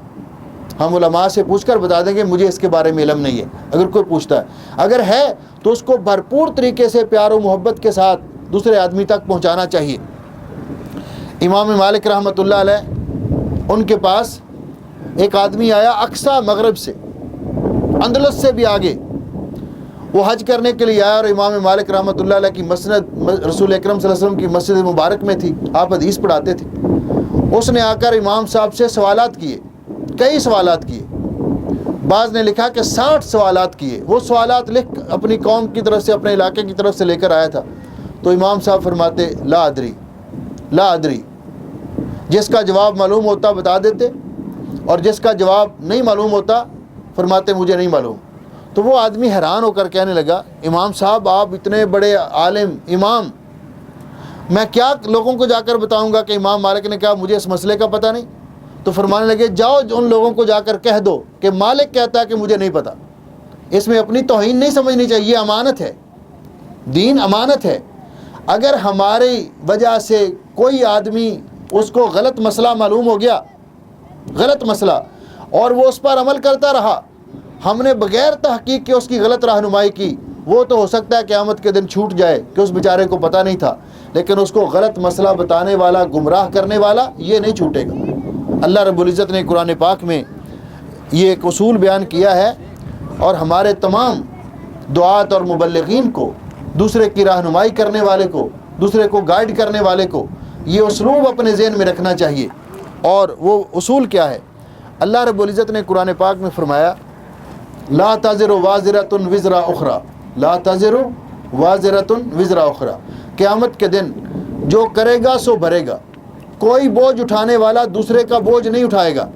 ہم علماء سے پوچھ کر بتا دیں گے، مجھے اس کے بارے میں علم نہیں ہے۔ اگر کوئی پوچھتا ہے، اگر ہے تو اس کو بھرپور طریقے سے پیار و محبت کے ساتھ دوسرے آدمی تک پہنچانا چاہیے۔ امام مالک رحمۃ اللہ علیہ، ان کے پاس ایک آدمی آیا اقصی مغرب سے، اندلس سے بھی آگے، وہ حج کرنے کے لیے آیا، اور امام مالک رحمۃ اللہ علیہ کی مسند رسول اکرم صلی اللہ علیہ وسلم کی مسجد مبارک میں تھی، آپ حدیث پڑھاتے تھے۔ اس نے آ کر امام صاحب سے سوالات کیے، کئی سوالات کیے، بعض نے لکھا کہ 60 سوالات کیے۔ وہ سوالات لکھ اپنی قوم کی طرف سے، اپنے علاقے کی طرف سے لے کر آیا تھا۔ تو امام صاحب فرماتے لا ادری، جس کا جواب معلوم ہوتا بتا دیتے، اور جس کا جواب نہیں معلوم ہوتا فرماتے مجھے نہیں معلوم۔ تو وہ آدمی حیران ہو کر کہنے لگا، امام صاحب آپ اتنے بڑے عالم امام، میں کیا لوگوں کو جا کر بتاؤں گا کہ امام مالک نے کہا مجھے اس مسئلے کا پتہ نہیں؟ تو فرمانے لگے جاؤ ان لوگوں کو جا کر کہہ دو کہ مالک کہتا ہے کہ مجھے نہیں پتہ۔ اس میں اپنی توہین نہیں سمجھنی چاہیے، امانت ہے، دین امانت ہے۔ اگر ہماری وجہ سے کوئی آدمی اس کو غلط مسئلہ معلوم ہو گیا، غلط مسئلہ، اور وہ اس پر عمل کرتا رہا، ہم نے بغیر تحقیق کے اس کی غلط رہنمائی کی، وہ تو ہو سکتا ہے قیامت کے دن چھوٹ جائے کہ اس بیچارے کو پتہ نہیں تھا، لیکن اس کو غلط مسئلہ بتانے والا، گمراہ کرنے والا، یہ نہیں چھوٹے گا۔ اللہ رب العزت نے قرآن پاک میں یہ ایک اصول بیان کیا ہے، اور ہمارے تمام دعات اور مبلغین کو، دوسرے کی رہنمائی کرنے والے کو، دوسرے کو گائیڈ کرنے والے کو یہ اسلوب اپنے ذہن میں رکھنا چاہیے۔ اور وہ اصول کیا ہے؟ اللہ رب العزت نے قرآن پاک میں فرمایا لا تزر وازرۃ وزر اخری، لا تزر وازرۃ وزر اخری، قیامت کے دن جو کرے گا سو بھرے گا، کوئی بوجھ اٹھانے والا دوسرے کا بوجھ نہیں اٹھائے گا۔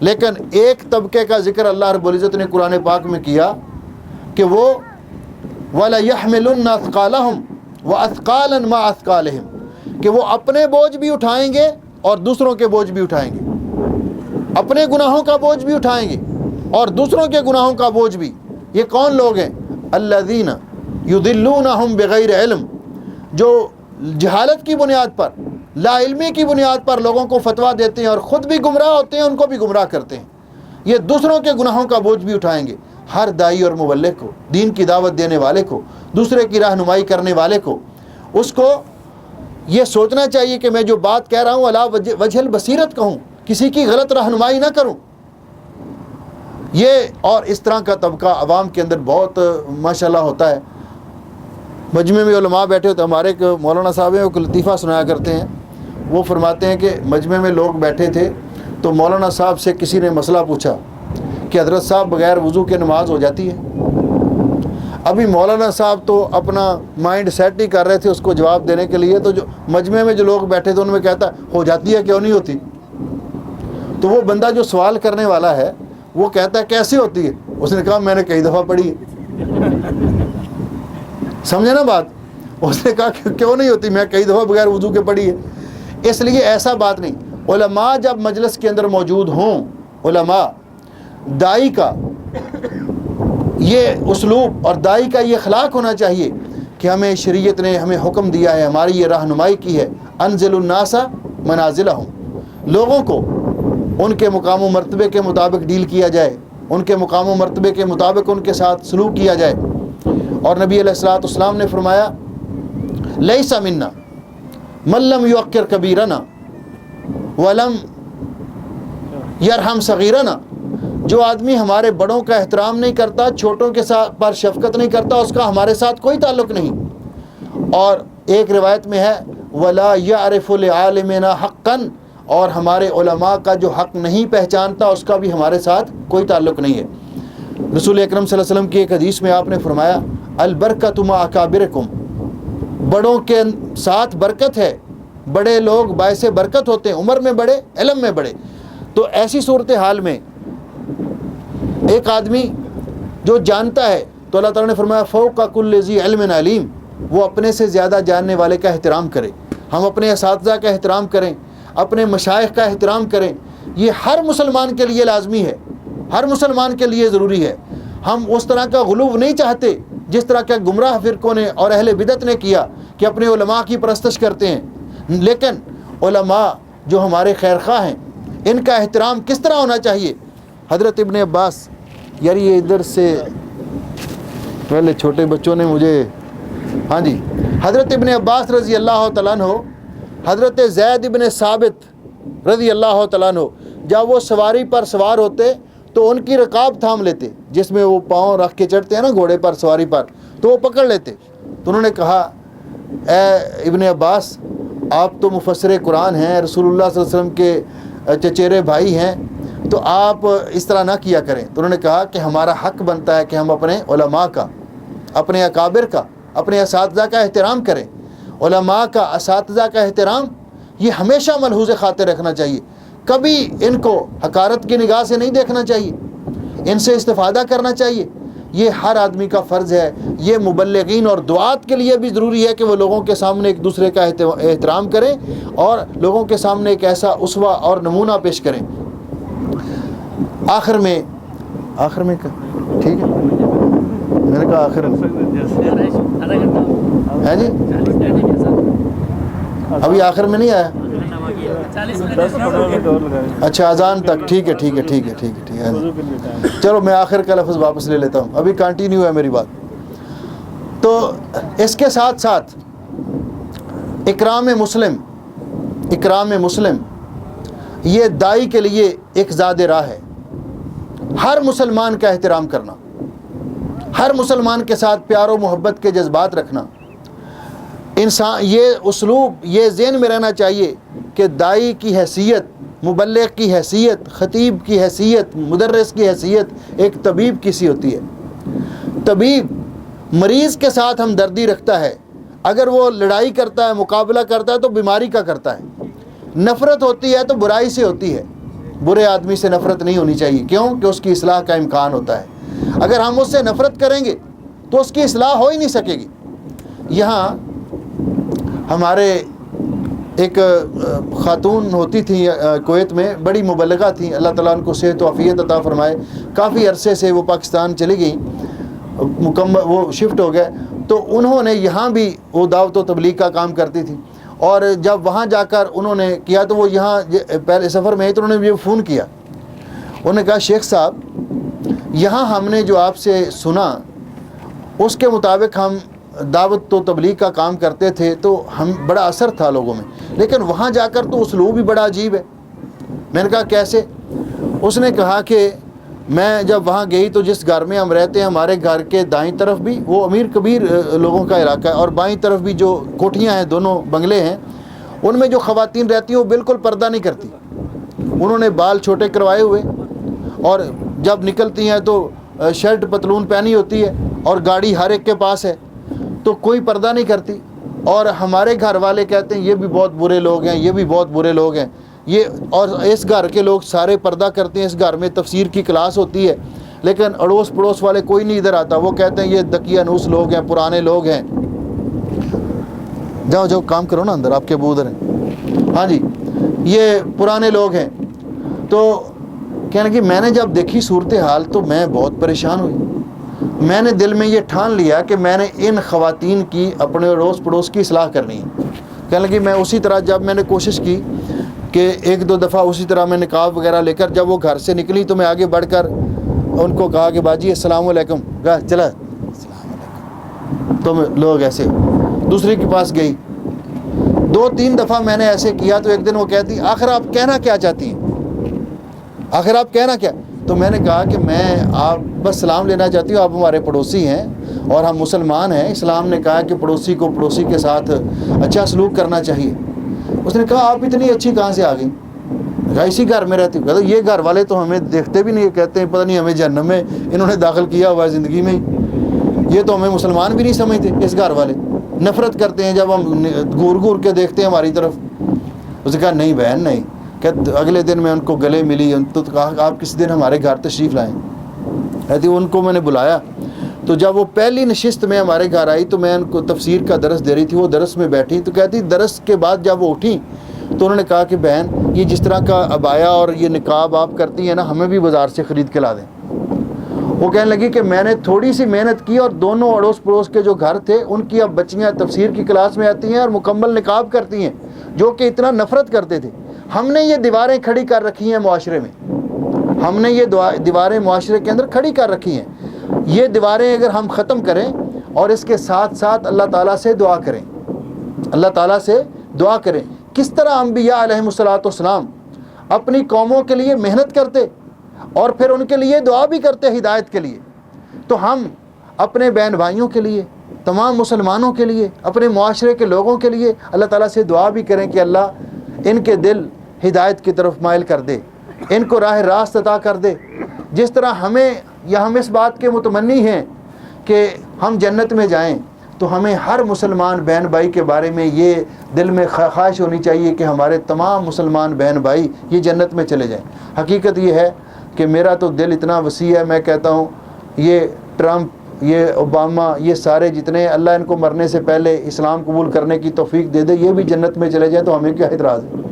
لیکن ایک طبقے کا ذکر اللہ رب العزت نے قرآن پاک میں کیا کہ وہ وَلَيَحْمِلُنَّ أَثْقَالَهُمْ وَأَثْقَالًا مَعَ أَثْقَالِهِمْ، کہ وہ اپنے بوجھ بھی اٹھائیں گے اور دوسروں کے بوجھ بھی اٹھائیں گے، اپنے گناہوں کا بوجھ بھی اٹھائیں گے اور دوسروں کے گناہوں کا بوجھ بھی۔ یہ کون لوگ ہیں؟ الذین یضلونہم بغیر علم، جو جہالت کی بنیاد پر، لا علمی کی بنیاد پر لوگوں کو فتویٰ دیتے ہیں اور خود بھی گمراہ ہوتے ہیں، ان کو بھی گمراہ کرتے ہیں، یہ دوسروں کے گناہوں کا بوجھ بھی اٹھائیں گے۔ ہر داعی اور مبلغ کو، دین کی دعوت دینے والے کو، دوسرے کی رہنمائی کرنے والے کو، اس کو یہ سوچنا چاہیے کہ میں جو بات کہہ رہا ہوں علی وجہ البصیرت کہوں، کسی کی غلط رہنمائی نہ کروں۔ یہ اور اس طرح کا طبقہ عوام کے اندر بہت ماشاءاللہ ہوتا ہے۔ مجمع میں علماء بیٹھے ہوتے ہیں، ہمارے ایک مولانا صاحب ہیں، وہ لطیفہ سنایا کرتے ہیں، وہ فرماتے ہیں کہ مجمع میں لوگ بیٹھے تھے تو مولانا صاحب سے کسی نے مسئلہ پوچھا کہ حضرت صاحب بغیر وضو کے نماز ہو جاتی ہے؟ ابھی مولانا صاحب تو اپنا مائنڈ سیٹ ہی کر رہے تھے اس کو جواب دینے کے لیے، تو جو مجمع میں جو لوگ بیٹھے تھے ان میں کہتا ہو جاتی ہے، کیوں نہیں ہوتی؟ تو وہ بندہ جو سوال کرنے والا ہے وہ کہتا ہے کیسے ہوتی ہے؟ اس نے کہا میں نے کئی دفعہ پڑھی ہے۔ سمجھے نا بات؟ اس نے کہا کہ کیوں نہیں ہوتی، میں کئی دفعہ بغیر وضو کے پڑھی ہے۔ اس لیے ایسا بات نہیں، علماء جب مجلس کے اندر موجود ہوں، علماء، داعی کا یہ اسلوب اور داعی کا یہ اخلاق ہونا چاہیے کہ ہمیں شریعت نے ہمیں حکم دیا ہے، ہماری یہ رہنمائی کی ہے، انزل الناس منازلہم، لوگوں کو ان کے مقام و مرتبے کے مطابق ڈیل کیا جائے، ان کے مقام و مرتبے کے مطابق ان کے ساتھ سلوک کیا جائے۔ اور نبی علیہ الصلوۃ والسلام نے فرمایا لیس منا من لم یوقر کبیرنا ولم یرحم صغیرنا، جو آدمی ہمارے بڑوں کا احترام نہیں کرتا، چھوٹوں کے ساتھ پر شفقت نہیں کرتا، اس کا ہمارے ساتھ کوئی تعلق نہیں۔ اور ایک روایت میں ہے ولا یعرف لعالمنا حقا، اور ہمارے علماء کا جو حق نہیں پہچانتا اس کا بھی ہمارے ساتھ کوئی تعلق نہیں ہے۔ رسول اکرم صلی اللہ علیہ وسلم کی ایک حدیث میں آپ نے فرمایا البرکۃ مع اکابرکم، بڑوں کے ساتھ برکت ہے، بڑے لوگ باعث برکت ہوتے ہیں، عمر میں بڑے، علم میں بڑے۔ تو ایسی صورتحال میں ایک آدمی جو جانتا ہے تو اللہ تعالیٰ نے فرمایا فوق کل ذی علم علیم، وہ اپنے سے زیادہ جاننے والے کا احترام کرے۔ ہم اپنے اساتذہ کا احترام کریں، اپنے مشائخ کا احترام کریں، یہ ہر مسلمان کے لیے لازمی ہے، ہر مسلمان کے لیے ضروری ہے۔ ہم اس طرح کا غلو نہیں چاہتے جس طرح کے گمراہ فرقوں نے اور اہل بدعت نے کیا کہ اپنے علماء کی پرستش کرتے ہیں، لیکن علماء جو ہمارے خیر خواہ ہیں ان کا احترام کس طرح ہونا چاہیے؟ حضرت ابن عباس، یار یہ ادھر سے پہلے چھوٹے بچوں نے مجھے، ہاں جی، حضرت ابن عباس رضی اللہ تعالیٰ عنہ، حضرت زید ابن ثابت رضی اللہ تعالیٰ عنہ، جب وہ سواری پر سوار ہوتے تو ان کی رکاب تھام لیتے، جس میں وہ پاؤں رکھ کے چڑھتے ہیں نا گھوڑے پر سواری پر، تو وہ پکڑ لیتے۔ تو انہوں نے کہا اے ابن عباس، آپ تو مفسر قرآن ہیں، رسول اللہ صلی اللہ علیہ وسلم کے چچیرے بھائی ہیں، تو آپ اس طرح نہ کیا کریں۔ تو انہوں نے کہا کہ ہمارا حق بنتا ہے کہ ہم اپنے علماء کا، اپنے اکابر کا، اپنے اساتذہ کا احترام کریں۔ علماء کا، اساتذہ کا احترام یہ ہمیشہ ملحوظ خاطر رکھنا چاہیے، کبھی ان کو حقارت کی نگاہ سے نہیں دیکھنا چاہیے، ان سے استفادہ کرنا چاہیے۔ یہ ہر آدمی کا فرض ہے، یہ مبلغین اور دعات کے لیے بھی ضروری ہے کہ وہ لوگوں کے سامنے ایک دوسرے کا احترام کریں اور لوگوں کے سامنے ایک ایسا اسوہ اور نمونہ پیش کریں۔ آخر میں ٹھیک ہے، میں نے کہا آخر میں ہے جی، ابھی آخر میں نہیں آیا، اچھا اذان تک، ٹھیک ہے ٹھیک ہے ٹھیک ہے ٹھیک ہے ٹھیک ہے، چلو میں آخر کا لفظ واپس لے لیتا ہوں، ابھی کنٹینیو ہے میری بات۔ تو اس کے ساتھ ساتھ اکرام مسلم یہ داعی کے لیے ایک زاد راہ ہے، ہر مسلمان کا احترام کرنا، ہر مسلمان کے ساتھ پیار و محبت کے جذبات رکھنا۔ انسان یہ اسلوب، یہ ذہن میں رہنا چاہیے کہ داعی کی حیثیت، مبلغ کی حیثیت، خطیب کی حیثیت، مدرس کی حیثیت ایک طبیب کی سی ہوتی ہے۔ طبیب مریض کے ساتھ ہمدردی رکھتا ہے، اگر وہ لڑائی کرتا ہے، مقابلہ کرتا ہے تو بیماری کا کرتا ہے۔ نفرت ہوتی ہے تو برائی سے ہوتی ہے، برے آدمی سے نفرت نہیں ہونی چاہیے، کیوں کہ اس کی اصلاح کا امکان ہوتا ہے۔ اگر ہم اس سے نفرت کریں گے تو اس کی اصلاح ہو ہی نہیں سکے گی۔ یہاں ہمارے ایک خاتون ہوتی تھیں کویت میں، بڑی مبلغہ تھیں، اللہ تعالیٰ ان کو صحت و عافیت عطا فرمائے، کافی عرصے سے وہ پاکستان چلی گئیں، مکمل وہ شفٹ ہو گئے۔ تو انہوں نے یہاں بھی وہ دعوت و تبلیغ کا کام کرتی تھی، اور جب وہاں جا کر انہوں نے کیا تو وہ یہاں پہلے سفر میں آئی تو انہوں نے مجھے فون کیا، انہوں نے کہا شیخ صاحب یہاں ہم نے جو آپ سے سنا اس کے مطابق ہم دعوت و تبلیغ کا کام کرتے تھے تو ہم بڑا اثر تھا لوگوں میں، لیکن وہاں جا کر تو اسلوب بھی بڑا عجیب ہے۔ میں نے کہا کیسے؟ اس نے کہا کہ میں جب وہاں گئی تو جس گھر میں ہم رہتے ہیں ہمارے گھر کے دائیں طرف بھی وہ امیر کبیر لوگوں کا علاقہ ہے، اور بائیں طرف بھی جو کوٹھیاں ہیں دونوں بنگلے ہیں ان میں جو خواتین رہتی ہیں وہ بالکل پردہ نہیں کرتی، انہوں نے بال چھوٹے کروائے ہوئے اور جب نکلتی ہیں تو شرٹ پتلون پہنی ہوتی ہے اور گاڑی ہر ایک کے پاس ہے، تو کوئی پردہ نہیں کرتی۔ اور ہمارے گھر والے کہتے ہیں یہ بھی بہت برے لوگ ہیں، یہ بھی بہت برے لوگ ہیں یہ، اور اس گھر کے لوگ سارے پردہ کرتے ہیں، اس گھر میں تفسیر کی کلاس ہوتی ہے، لیکن اڑوس پڑوس والے کوئی نہیں ادھر آتا، وہ کہتے ہیں یہ دقیانوس لوگ ہیں، پرانے لوگ ہیں، جاؤ جاؤ کام کرو نا اندر، آپ کے ابو ادھر ہیں، ہاں جی یہ پرانے لوگ ہیں۔ تو کہنے کہ میں نے جب دیکھی صورتحال تو میں بہت پریشان ہوئی، میں نے دل میں یہ ٹھان لیا کہ میں نے ان خواتین کی اپنے اڑوس پڑوس کی اصلاح کرنی ہے۔ کہنے لگی میں اسی طرح جب میں نے کوشش کی کہ ایک دو دفعہ اسی طرح میں نقاب وغیرہ لے کر جب وہ گھر سے نکلی تو میں آگے بڑھ کر ان کو کہا کہ باجی السلام علیکم، کہا چلا السلام علیکم، تو لوگ ایسے دوسری کے پاس گئی، 2-3 دفعہ میں نے ایسے کیا تو ایک دن وہ کہتی آخر آپ کہنا کیا چاہتی ہیں، آخر آپ کہنا کیا؟ تو میں نے کہا کہ میں آپ بس سلام لینا چاہتی ہوں، آپ ہمارے پڑوسی ہیں اور ہم مسلمان ہیں، اسلام نے کہا کہ پڑوسی کو پڑوسی کے ساتھ اچھا سلوک کرنا چاہیے۔ اس نے کہا آپ اتنی اچھی کہاں سے آ گئی؟ کہا اسی گھر میں رہتی ہوں۔ کہا یہ گھر والے تو ہمیں دیکھتے بھی نہیں، کہتے ہیں پتہ نہیں ہمیں جہنم میں انہوں نے داخل کیا ہوا ہے زندگی میں ہی، یہ تو ہمیں مسلمان بھی نہیں سمجھتے، اس گھر والے نفرت کرتے ہیں جب ہم گور گور کے دیکھتے ہیں ہماری طرف۔ اس نے کہا نہیں بہن نہیں، کہ اگلے دن میں ان کو گلے ملی تو کہا آپ کسی دن ہمارے گھر تشریف لائیں، کہتی ان کو میں نے بلایا۔ تو جب وہ پہلی نشست میں ہمارے گھر آئی تو میں ان کو تفسیر کا درس دے رہی تھی، وہ درس میں بیٹھی تو کہتی درس کے بعد جب وہ اٹھی تو انہوں نے کہا کہ بہن یہ جس طرح کا عبایا اور یہ نقاب آپ کرتی ہیں نا ہمیں بھی بازار سے خرید کے لا دیں۔ وہ کہنے لگی کہ میں نے تھوڑی سی محنت کی اور دونوں اڑوس پڑوس کے جو گھر تھے ان کی اب بچیاں تفسیر کی کلاس میں آتی ہیں اور مکمل نقاب کرتی ہیں، جو کہ اتنا نفرت کرتے تھے۔ ہم نے یہ دیواریں کھڑی کر رکھی ہیں معاشرے میں، ہم نے یہ دیواریں معاشرے کے اندر کھڑی کر رکھی ہیں، یہ دیواریں اگر ہم ختم کریں اور اس کے ساتھ ساتھ اللہ تعالیٰ سے دعا کریں، اللہ تعالیٰ سے دعا کریں، کس طرح انبیاء علیہم الصلوۃ والسلام اپنی قوموں کے لیے محنت کرتے اور پھر ان کے لیے دعا بھی کرتے ہدایت کے لیے، تو ہم اپنے بہن بھائیوں کے لیے، تمام مسلمانوں کے لیے، اپنے معاشرے کے لوگوں کے لیے اللہ تعالیٰ سے دعا بھی کریں کہ اللہ ان کے دل ہدایت کی طرف مائل کر دے، ان کو راہ راست عطا کر دے۔ جس طرح ہم اس بات کے متمنی ہیں کہ ہم جنت میں جائیں تو ہمیں ہر مسلمان بہن بھائی کے بارے میں یہ دل میں خواہش ہونی چاہیے کہ ہمارے تمام مسلمان بہن بھائی یہ جنت میں چلے جائیں۔ حقیقت یہ ہے کہ میرا تو دل اتنا وسیع ہے، میں کہتا ہوں یہ ٹرمپ، یہ اوباما، یہ سارے جتنے، اللہ ان کو مرنے سے پہلے اسلام قبول کرنے کی توفیق دے دے، یہ بھی جنت میں چلے جائیں تو ہمیں کیا اعتراض ہے؟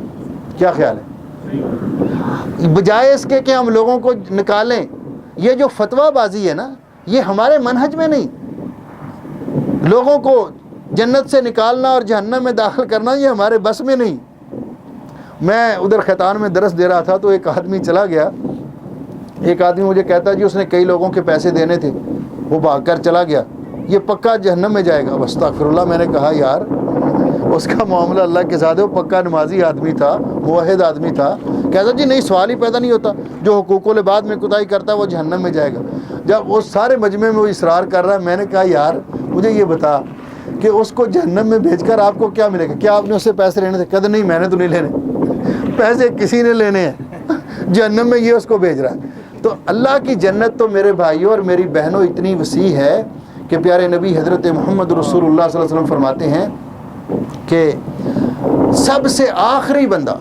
کیا خیال ہے؟ بجائے اس کے کہ ہم لوگوں کو نکالیں، یہ جو فتویٰ بازی ہے نا یہ ہمارے منہج میں نہیں، لوگوں کو جنت سے نکالنا اور جہنم میں داخل کرنا یہ ہمارے بس میں نہیں۔ میں ادھر خیتان میں درس دے رہا تھا تو ایک آدمی چلا گیا، ایک آدمی مجھے کہتا جی اس نے کئی لوگوں کے پیسے دینے تھے، وہ بھاگ کر چلا گیا، یہ پکا جہنم میں جائے گا۔ استغفر اللہ۔ میں نے کہا یار اس کا معاملہ اللہ کے ساتھ ہے، وہ پکا نمازی آدمی تھا، موحد آدمی تھا۔ کہتا جی نہیں، سوال ہی پیدا نہیں ہوتا، جو حقوق العباد میں کوتاہی کرتا ہے وہ جہنم میں جائے گا۔ جب وہ سارے مجمع میں وہ اصرار کر رہا ہے، میں نے کہا یار مجھے یہ بتا کہ اس کو جہنم میں بھیج کر آپ کو کیا ملے گا؟ کیا آپ نے اس سے پیسے لینے تھے؟ کہتے نہیں میں نے تو نہیں لینے، پیسے کسی نے لینے ہیں، جہنم میں یہ اس کو بھیج رہا ہے۔ تو اللہ کی جنت تو میرے بھائیوں اور میری بہنوں اتنی وسیع ہے کہ پیارے نبی حضرت محمد رسول اللہ صلی اللہ علیہ وسلم فرماتے ہیں کہ سب سے آخری بندہ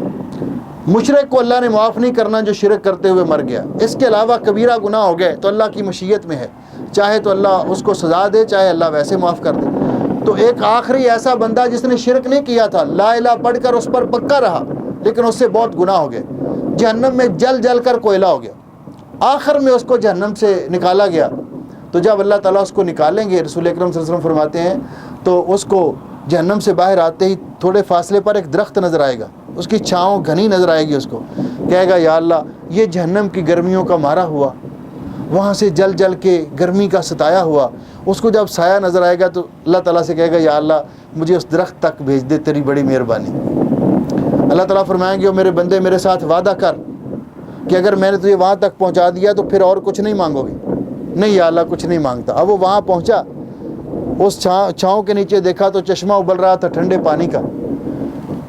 مشرک کو اللہ نے معاف نہیں کرنا جو شرک کرتے ہوئے مر گیا، اس کے علاوہ کبیرہ گناہ ہو گئے تو اللہ کی مشیت میں ہے، چاہے تو اللہ اس کو سزا دے، چاہے اللہ ویسے معاف کر دے۔ تو ایک آخری ایسا بندہ جس نے شرک نہیں کیا تھا، لا الہ پڑھ کر اس پر پکا رہا، لیکن اس سے بہت گناہ ہو گئے، جہنم میں جل جل کر کوئلہ ہو گیا، آخر میں اس کو جہنم سے نکالا گیا تو جب اللہ تعالیٰ اس کو نکالیں گے، رسول اکرم صلی اللہ علیہ وسلم فرماتے ہیں، تو اس کو جہنم سے باہر آتے ہی تھوڑے فاصلے پر ایک درخت نظر آئے گا، اس کی چھاؤں گھنی نظر آئے گی، اس کو کہے گا یا اللہ یہ جہنم کی گرمیوں کا مارا ہوا، وہاں سے جل جل کے گرمی کا ستایا ہوا، اس کو جب سایہ نظر آئے گا تو اللہ تعالیٰ سے کہے گا یا اللہ مجھے اس درخت تک بھیج دے، تیری بڑی مہربانی۔ اللہ تعالیٰ فرمائیں گے او میرے بندے میرے ساتھ وعدہ کر کہ اگر میں نے تجھے وہاں تک پہنچا دیا تو پھر اور کچھ نہیں مانگو گے؟ نہیں یا اللہ کچھ نہیں مانگتا۔ اب وہ وہاں پہنچا، اس چھاؤں کے نیچے دیکھا تو چشمہ ابل رہا تھا ٹھنڈے پانی کا،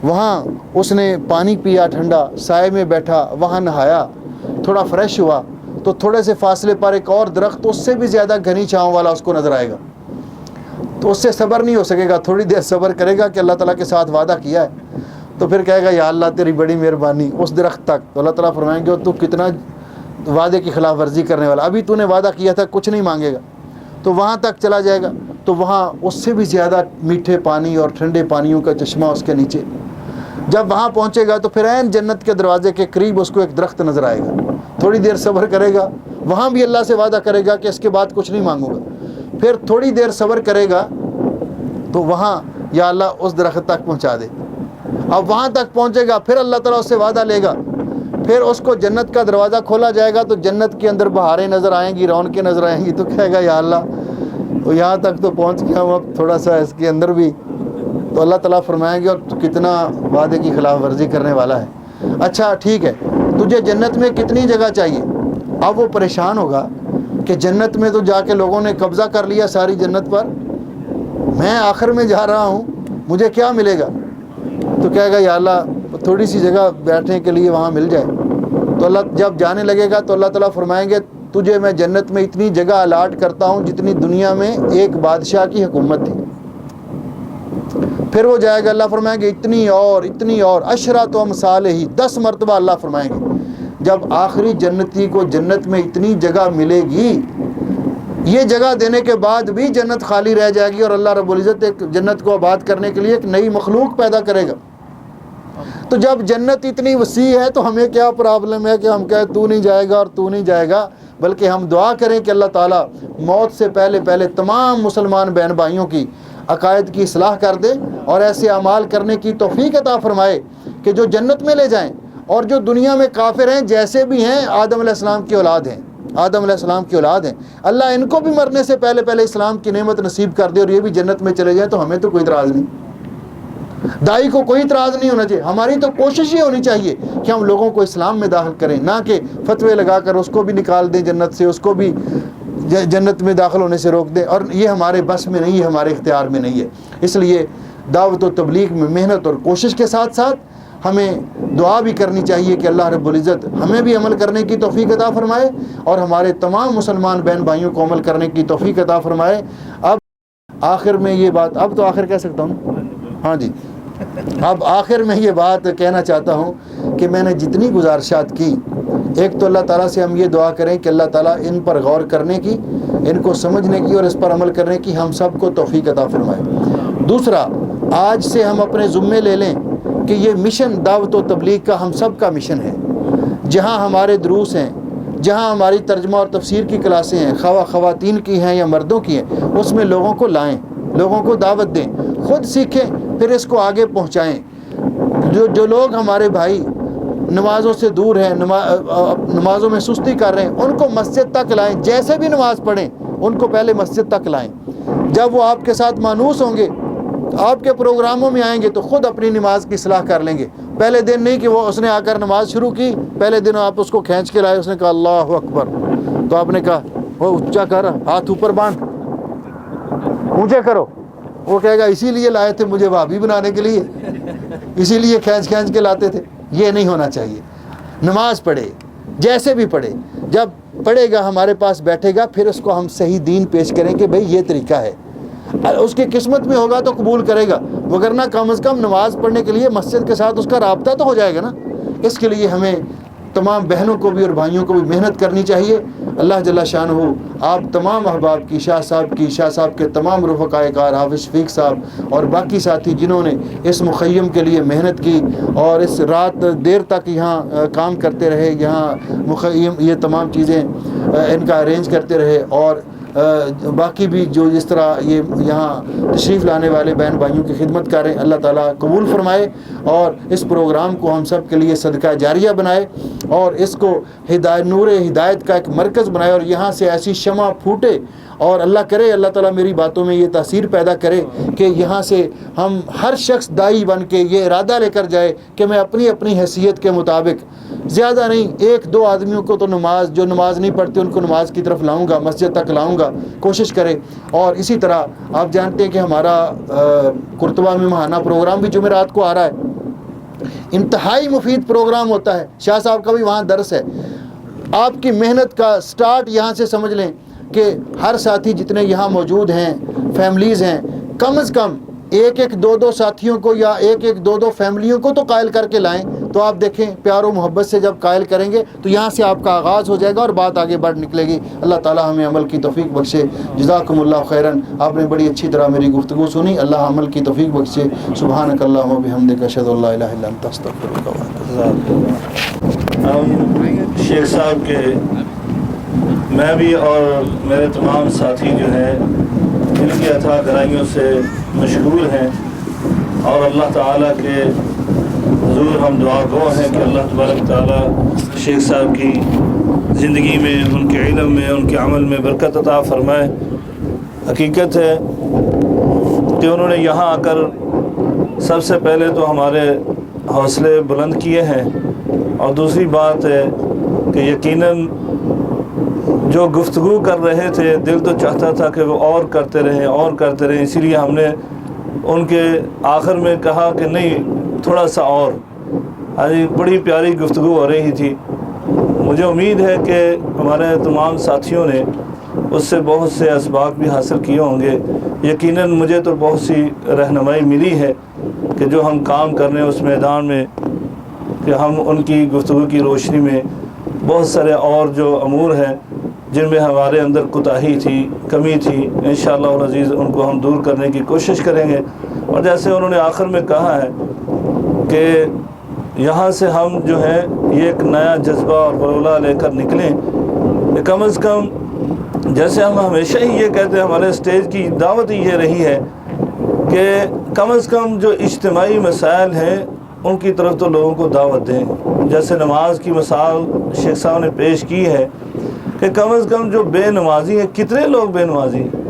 وہاں اس نے پانی پیا ٹھنڈا، سائے میں بیٹھا، وہاں نہایا، تھوڑا فریش ہوا، تو تھوڑے سے فاصلے پر ایک اور درخت اس سے بھی زیادہ گھنی چھاؤں والا اس کو نظر آئے گا، تو اس سے صبر نہیں ہو سکے گا، تھوڑی دیر صبر کرے گا کہ اللہ تعالیٰ کے ساتھ وعدہ کیا ہے، تو پھر کہے گا یا اللہ تیری بڑی مہربانی، اس درخت تک۔ تو اللہ تعالیٰ فرمائیں گے تو کتنا وعدے کی خلاف ورزی کرنے والا، ابھی تو نے وعدہ کیا تھا کچھ نہیں مانگے گا، تو وہاں تک چلا جائے گا، تو وہاں اس سے بھی زیادہ میٹھے پانی اور ٹھنڈے پانیوں کا چشمہ اس کے نیچے۔ جب وہاں پہنچے گا تو پھر عین جنت کے دروازے کے قریب اس کو ایک درخت نظر آئے گا، تھوڑی دیر صبر کرے گا، وہاں بھی اللہ سے وعدہ کرے گا کہ اس کے بعد کچھ نہیں مانگوں گا، پھر تھوڑی دیر صبر کرے گا تو وہاں یا اللہ اس درخت تک پہنچا دے۔ اب وہاں تک پہنچے گا، پھر اللہ تعالیٰ اس سے وعدہ لے گا، پھر اس کو جنت کا دروازہ کھولا جائے گا تو جنت کے اندر بہاریں نظر آئیں گی، رونقیں نظر آئیں گی، تو کہے گا یا اللہ یہاں تک تو پہنچ گیا ہوں، اب تھوڑا سا اس کے اندر بھی۔ تو اللہ تعالیٰ فرمائیں گے اور تو کتنا وعدے کی خلاف ورزی کرنے والا ہے، اچھا ٹھیک ہے تجھے جنت میں کتنی جگہ چاہیے؟ اب وہ پریشان ہوگا کہ جنت میں تو جا کے لوگوں نے قبضہ کر لیا ساری جنت پر، میں آخر میں جا رہا ہوں، مجھے کیا ملے گا؟ تو کہے گا یا اللہ تھوڑی سی جگہ بیٹھنے کے لیے وہاں مل جائے۔ تو اللہ جب جانے لگے گا تو اللہ تعالیٰ فرمائیں گے تجھے میں جنت میں اتنی جگہ الاٹ کرتا ہوں جتنی دنیا میں ایک بادشاہ کی حکومت تھی۔ پھر وہ جائے گا، اللہ فرمائیں گے اتنی اور عشرۃ امثالہ ہی، 10 مرتبہ اللہ فرمائیں گے جب آخری جنتی کو جنت میں اتنی جگہ ملے گی، یہ جگہ دینے کے بعد بھی جنت خالی رہ جائے گی اور اللہ رب العزت ایک جنت کو آباد کرنے کے لیے ایک نئی مخلوق پیدا کرے گا۔ تو جب جنت اتنی وسیع ہے تو ہمیں کیا پرابلم ہے کہ ہم کہیں تو نہیں جائے گا اور تو نہیں جائے گا، بلکہ ہم دعا کریں کہ اللہ تعالیٰ موت سے پہلے تمام مسلمان بہن بھائیوں کی عقائد کی اصلاح کر دے اور ایسے اعمال کرنے کی توفیق عطا فرمائے کہ جو جنت میں لے جائیں، اور جو دنیا میں کافر ہیں جیسے بھی ہیں آدم علیہ السلام کی اولاد ہیں، اللہ ان کو بھی مرنے سے پہلے اسلام کی نعمت نصیب کر دے اور یہ بھی جنت میں چلے جائیں، تو ہمیں تو کوئی اعتراض نہیں، داعی کو کوئی اعتراض نہیں ہونا چاہیے۔ ہماری تو کوشش یہ ہونی چاہیے کہ ہم لوگوں کو اسلام میں داخل کریں، نہ کہ فتوے لگا کر اس کو بھی نکال دیں جنت سے، اس کو بھی جنت میں داخل ہونے سے روک دیں، اور یہ ہمارے بس میں نہیں ہے، ہمارے اختیار میں نہیں ہے۔ اس لیے دعوت و تبلیغ میں محنت اور کوشش کے ساتھ ساتھ ہمیں دعا بھی کرنی چاہیے کہ اللہ رب العزت ہمیں بھی عمل کرنے کی توفیق عطا فرمائے اور ہمارے تمام مسلمان بہن بھائیوں کو عمل کرنے کی توفیق عطا فرمائے۔ اب آخر میں یہ بات، اب تو آخر کہہ سکتا ہوں، ہاں جی، اب آخر میں یہ بات کہنا چاہتا ہوں کہ میں نے جتنی گزارشات کی، ایک تو اللہ تعالیٰ سے ہم یہ دعا کریں کہ اللہ تعالیٰ ان پر غور کرنے کی، ان کو سمجھنے کی اور اس پر عمل کرنے کی ہم سب کو توفیق عطا فرمائے۔ دوسرا، آج سے ہم اپنے ذمے لے لیں کہ یہ مشن دعوت و تبلیغ کا ہم سب کا مشن ہے۔ جہاں ہمارے دروس ہیں، جہاں ہماری ترجمہ اور تفسیر کی کلاسیں ہیں، خواہ خواتین کی ہیں یا مردوں کی ہیں، اس میں لوگوں کو لائیں، لوگوں کو دعوت دیں، خود سیکھیں، پھر اس کو آگے پہنچائیں۔ جو لوگ ہمارے بھائی نمازوں سے دور ہیں، نمازوں میں سستی کر رہے ہیں، ان کو مسجد تک لائیں، جیسے بھی نماز پڑھیں ان کو پہلے مسجد تک لائیں۔ جب وہ آپ کے ساتھ مانوس ہوں گے، آپ کے پروگراموں میں آئیں گے تو خود اپنی نماز کی اصلاح کر لیں گے۔ پہلے دن نہیں کہ وہ اس نے آ کر نماز شروع کی، پہلے دن آپ اس کو کھینچ کے لائے، اس نے کہا اللہ اکبر، تو آپ نے کہا وہ اونچا کر، ہاتھ اوپر باندھ، اونچے کرو، وہ کہے گا اسی لیے لائے تھے مجھے وہابی بنانے کے لیے، اسی لیے کھینچ کے لاتے تھے۔ یہ نہیں ہونا چاہیے۔ نماز پڑھے، جیسے بھی پڑھے، جب پڑھے گا ہمارے پاس بیٹھے گا، پھر اس کو ہم صحیح دین پیش کریں کہ بھئی یہ طریقہ ہے، اس کی قسمت میں ہوگا تو قبول کرے گا، وگرنہ کم از کم نماز پڑھنے کے لیے مسجد کے ساتھ اس کا رابطہ تو ہو جائے گا نا۔ اس کے لیے ہمیں تمام بہنوں کو بھی اور بھائیوں کو بھی محنت کرنی چاہیے۔ اللہ جل شانہ آپ تمام احباب کی، شاہ صاحب کے تمام رفقائے کار، حافظ شفیق صاحب اور باقی ساتھی جنہوں نے اس مخیم کے لیے محنت کی اور اس رات دیر تک یہاں کام کرتے رہے، یہاں مخیم یہ تمام چیزیں ان کا ارینج کرتے رہے، اور باقی بھی جو جس طرح یہ یہاں تشریف لانے والے بہن بھائیوں کی خدمت کریں، اللہ تعالیٰ قبول فرمائے اور اس پروگرام کو ہم سب کے لیے صدقہ جاریہ بنائے اور اس کو نور ہدایت کا ایک مرکز بنائے اور یہاں سے ایسی شمع پھوٹے اور اللہ کرے، اللہ تعالیٰ میری باتوں میں یہ تاثیر پیدا کرے کہ یہاں سے ہم ہر شخص داعی بن کے یہ ارادہ لے کر جائے کہ میں اپنی اپنی حیثیت کے مطابق، زیادہ نہیں، 1-2 آدمیوں کو تو جو نماز نہیں پڑھتے ان کو نماز کی طرف لاؤں گا، مسجد تک لاؤں گا، کوشش کرے۔ اور اسی طرح آپ جانتے ہیں کہ ہمارا قرطبہ میں ماہانہ پروگرام بھی جمعرات کو آ رہا ہے، انتہائی مفید پروگرام ہوتا ہے، شاہ صاحب کا بھی وہاں درس ہے۔ آپ کی محنت کا سٹارٹ یہاں سے سمجھ لیں کہ ہر ساتھی جتنے یہاں موجود ہیں، فیملیز ہیں، کم از کم 1-2 ساتھیوں کو یا 1-2 فیملیوں کو تو قائل کر کے لائیں۔ تو آپ دیکھیں پیار و محبت سے جب قائل کریں گے تو یہاں سے آپ کا آغاز ہو جائے گا اور بات آگے بڑھ نکلے گی۔ اللہ تعالیٰ ہمیں عمل کی توفیق بخشے۔ جزاکم اللہ خیراً، آپ نے بڑی اچھی طرح میری گفتگو سنی، اللہ عمل کی توفیق بخشے۔ سبحانک اللہم و بحمدک، اشہد ان لا الہ الا انت، استغفرک و اتوب الیک۔ ہم شیخ صاحب کے، میں بھی اور میرے تمام ساتھی جو ہیں ان کی عطا گرائیوں سے مشغول ہیں اور اللہ تعالیٰ کے حضور ہم دعا گو ہیں کہ اللہ تبارک تعالیٰ شیخ صاحب کی زندگی میں، ان کے علم میں، ان کے عمل میں برکت عطا فرمائے۔ حقیقت ہے کہ انہوں نے یہاں آ کر سب سے پہلے تو ہمارے حوصلے بلند کیے ہیں، اور دوسری بات ہے کہ یقیناً جو گفتگو کر رہے تھے دل تو چاہتا تھا کہ وہ اور کرتے رہیں، اسی لیے ہم نے ان کے آخر میں کہا کہ نہیں تھوڑا سا اور۔ بڑی پیاری گفتگو ہو رہی تھی۔ مجھے امید ہے کہ ہمارے تمام ساتھیوں نے اس سے بہت سے اسباق بھی حاصل کیے ہوں گے۔ یقیناً مجھے تو بہت سی رہنمائی ملی ہے کہ جو ہم کام کر رہے ہیں اس میدان میں، کہ ہم ان کی گفتگو کی روشنی میں بہت سارے اور جو امور ہیں جن میں ہمارے اندر کوتاہی تھی، کمی تھی، انشاءاللہ العزیز ان کو ہم دور کرنے کی کوشش کریں گے۔ اور جیسے انہوں نے آخر میں کہا ہے کہ یہاں سے ہم جو ہے یہ ایک نیا جذبہ اور برولا لے کر نکلیں کہ کم از کم، جیسے ہم ہمیشہ ہی یہ کہتے ہیں، ہمارے اسٹیج کی دعوت ہی یہ رہی ہے کہ کم از کم جو اجتماعی مسائل ہیں ان کی طرف تو لوگوں کو دعوت دیں۔ جیسے نماز کی مثال شیخ صاحب نے پیش کی ہے کہ کم از کم جو بے نمازی ہیں، کتنے لوگ بے نمازی ہیں،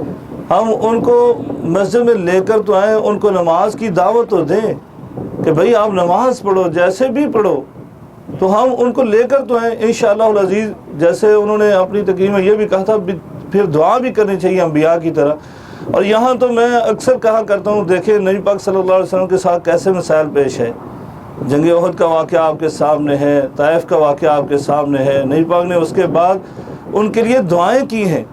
ہم ان کو مسجد میں لے کر تو آئیں، ان کو نماز کی دعوت تو دیں کہ بھئی آپ نماز پڑھو، جیسے بھی پڑھو، تو ہم ان کو لے کر تو آئیں انشاءاللہ العزیز۔ جیسے انہوں نے اپنی تقریر میں یہ بھی کہا تھا، پھر دعا بھی کرنی چاہیے انبیاء کی طرح۔ اور یہاں تو میں اکثر کہا کرتا ہوں، دیکھیں نبی پاک صلی اللہ علیہ وسلم کے ساتھ کیسے مسائل پیش ہے۔ جنگ احد کا واقعہ آپ کے سامنے ہے، طائف کا واقعہ آپ کے سامنے ہے۔ نبی پاک نے اس کے بعد ان کے لیے دعائیں کی ہیں۔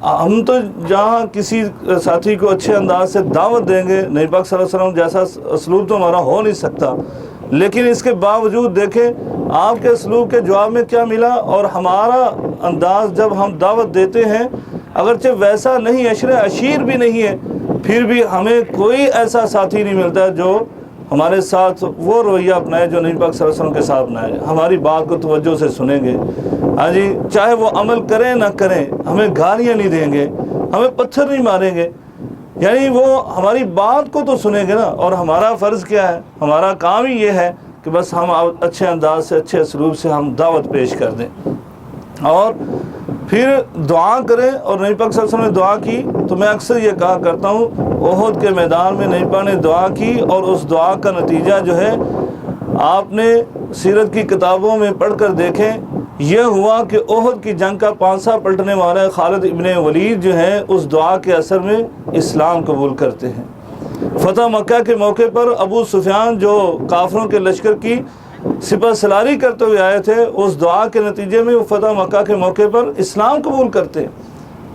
ہم تو جہاں کسی ساتھی کو اچھے انداز سے دعوت دیں گے، نبی پاک صلی اللہ علیہ وسلم جیسا اسلوب تو ہمارا ہو نہیں سکتا، لیکن اس کے باوجود دیکھیں آپ کے اسلوب کے جواب میں کیا ملا، اور ہمارا انداز جب ہم دعوت دیتے ہیں اگرچہ ویسا نہیں، عشر عشیر بھی نہیں ہے، پھر بھی ہمیں کوئی ایسا ساتھی نہیں ملتا جو ہمارے ساتھ وہ رویہ اپنائے جو نبی پاک صلی اللہ علیہ وسلم کے ساتھ اپنائے، ہماری بات کو توجہ سے سنیں گے، چاہے وہ عمل کریں نہ کریں، ہمیں گالیاں نہیں دیں گے، ہمیں پتھر نہیں ماریں گے، یعنی وہ ہماری بات کو تو سنیں گے نا۔ اور ہمارا فرض کیا ہے، ہمارا کام ہی یہ ہے کہ بس ہم اچھے انداز سے، اچھے اسلوب سے ہم دعوت پیش کر دیں اور پھر دعا کریں۔ اور نبی پاک صلی اللہ علیہ وسلم نے دعا کی تو میں اکثر یہ کہا کرتا ہوں، احد کے میدان میں نبی پاک نے دعا کی اور اس دعا کا نتیجہ جو ہے آپ نے سیرت کی کتابوں میں پڑھ کر دیکھیں، یہ ہوا کہ احد کی جنگ کا پانسا پلٹنے والا خالد ابن ولید جو ہے اس دعا کے اثر میں اسلام قبول کرتے ہیں۔ فتح مکہ کے موقع پر ابو سفیان جو کافروں کے لشکر کی سپہ سلاری کرتے ہوئے آئے تھے، اس دعا کے نتیجے میں وہ فتح مکہ کے موقع پر اسلام قبول کرتے ہیں۔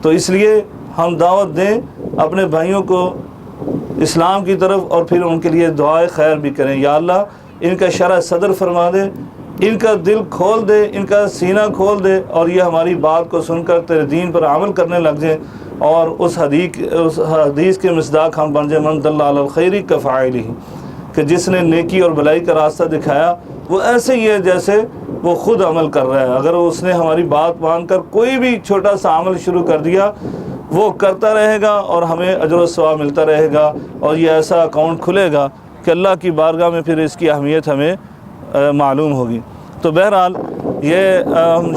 تو اس لیے ہم دعوت دیں اپنے بھائیوں کو اسلام کی طرف، اور پھر ان کے لیے دعائے خیر بھی کریں۔ یا اللہ ان کا شرح صدر فرما دے، ان کا دل کھول دے، ان کا سینہ کھول دے، اور یہ ہماری بات کو سن کر تیرے دین پر عمل کرنے لگ جائیں، اور اس حدیث کے مصداق ہم بن جائیں، من دل علی الخیر کفاعلہ، کہ جس نے نیکی اور بھلائی کا راستہ دکھایا وہ ایسے ہی ہے جیسے وہ خود عمل کر رہا ہے. اگر اس نے ہماری بات مان کر کوئی بھی چھوٹا سا عمل شروع کر دیا وہ کرتا رہے گا اور ہمیں اجر و ثواب ملتا رہے گا, اور یہ ایسا اکاؤنٹ کھلے گا کہ اللہ کی بارگاہ میں پھر اس کی اہمیت ہمیں معلوم ہوگی. تو بہرحال یہ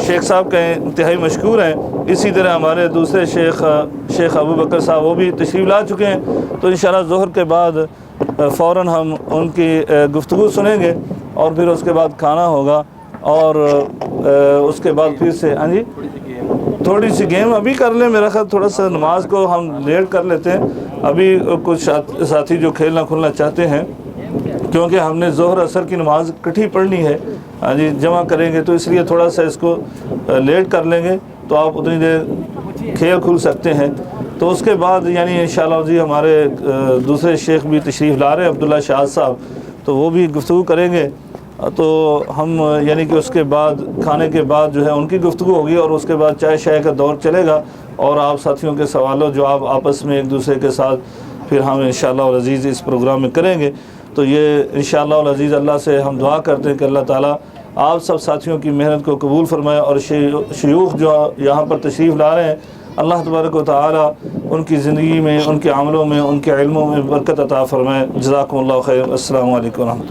شیخ صاحب کے انتہائی مشکور ہیں. اسی طرح ہمارے دوسرے شیخ ابو بکر صاحب وہ بھی تشریف لا چکے ہیں. تو انشاءاللہ ظہر کے بعد فوراً ہم ان کی گفتگو سنیں گے اور پھر اس کے بعد کھانا ہوگا, اور اس کے بعد پھر سے ہاں جی تھوڑی سی گیم ابھی کر لیں. میرا خیال تھوڑا سا نماز کو ہم لیٹ کر لیتے ہیں. ابھی کچھ ساتھی جو کھیلنا کھلنا چاہتے ہیں, کیونکہ ہم نے ظہر اثر کی نماز اکٹھی پڑھنی ہے, ہاں جی جمع کریں گے, تو اس لیے تھوڑا سا اس کو لیٹ کر لیں گے تو آپ اتنی دیر کھیل کھل سکتے ہیں. تو اس کے بعد یعنی انشاءاللہ جی ہمارے دوسرے شیخ بھی تشریف لا رہے ہیں, عبداللہ شاہد صاحب, تو وہ بھی گفتگو کریں گے. تو ہم یعنی کہ اس کے بعد کھانے کے بعد جو ہے ان کی گفتگو ہوگی, اور اس کے بعد چائے شائے کا دور چلے گا, اور آپ ساتھیوں کے سوال و جواب آپس میں ایک دوسرے کے ساتھ پھر ہم انشاءاللہ العزیز اس پروگرام میں کریں گے. تو یہ انشاءاللہ العزیز اللہ سے ہم دعا کرتے ہیں کہ اللہ تعالیٰ آپ سب ساتھیوں کی محنت کو قبول فرمائے, اور شیوخ جو یہاں پر تشریف لا رہے ہیں اللہ تبارک و تعالیٰ ان کی زندگی میں, ان کے عملوں میں, ان کے علموں میں برکت عطا فرمائے. جزاکم اللہ خیر. السلام علیکم ورحمۃ اللہ.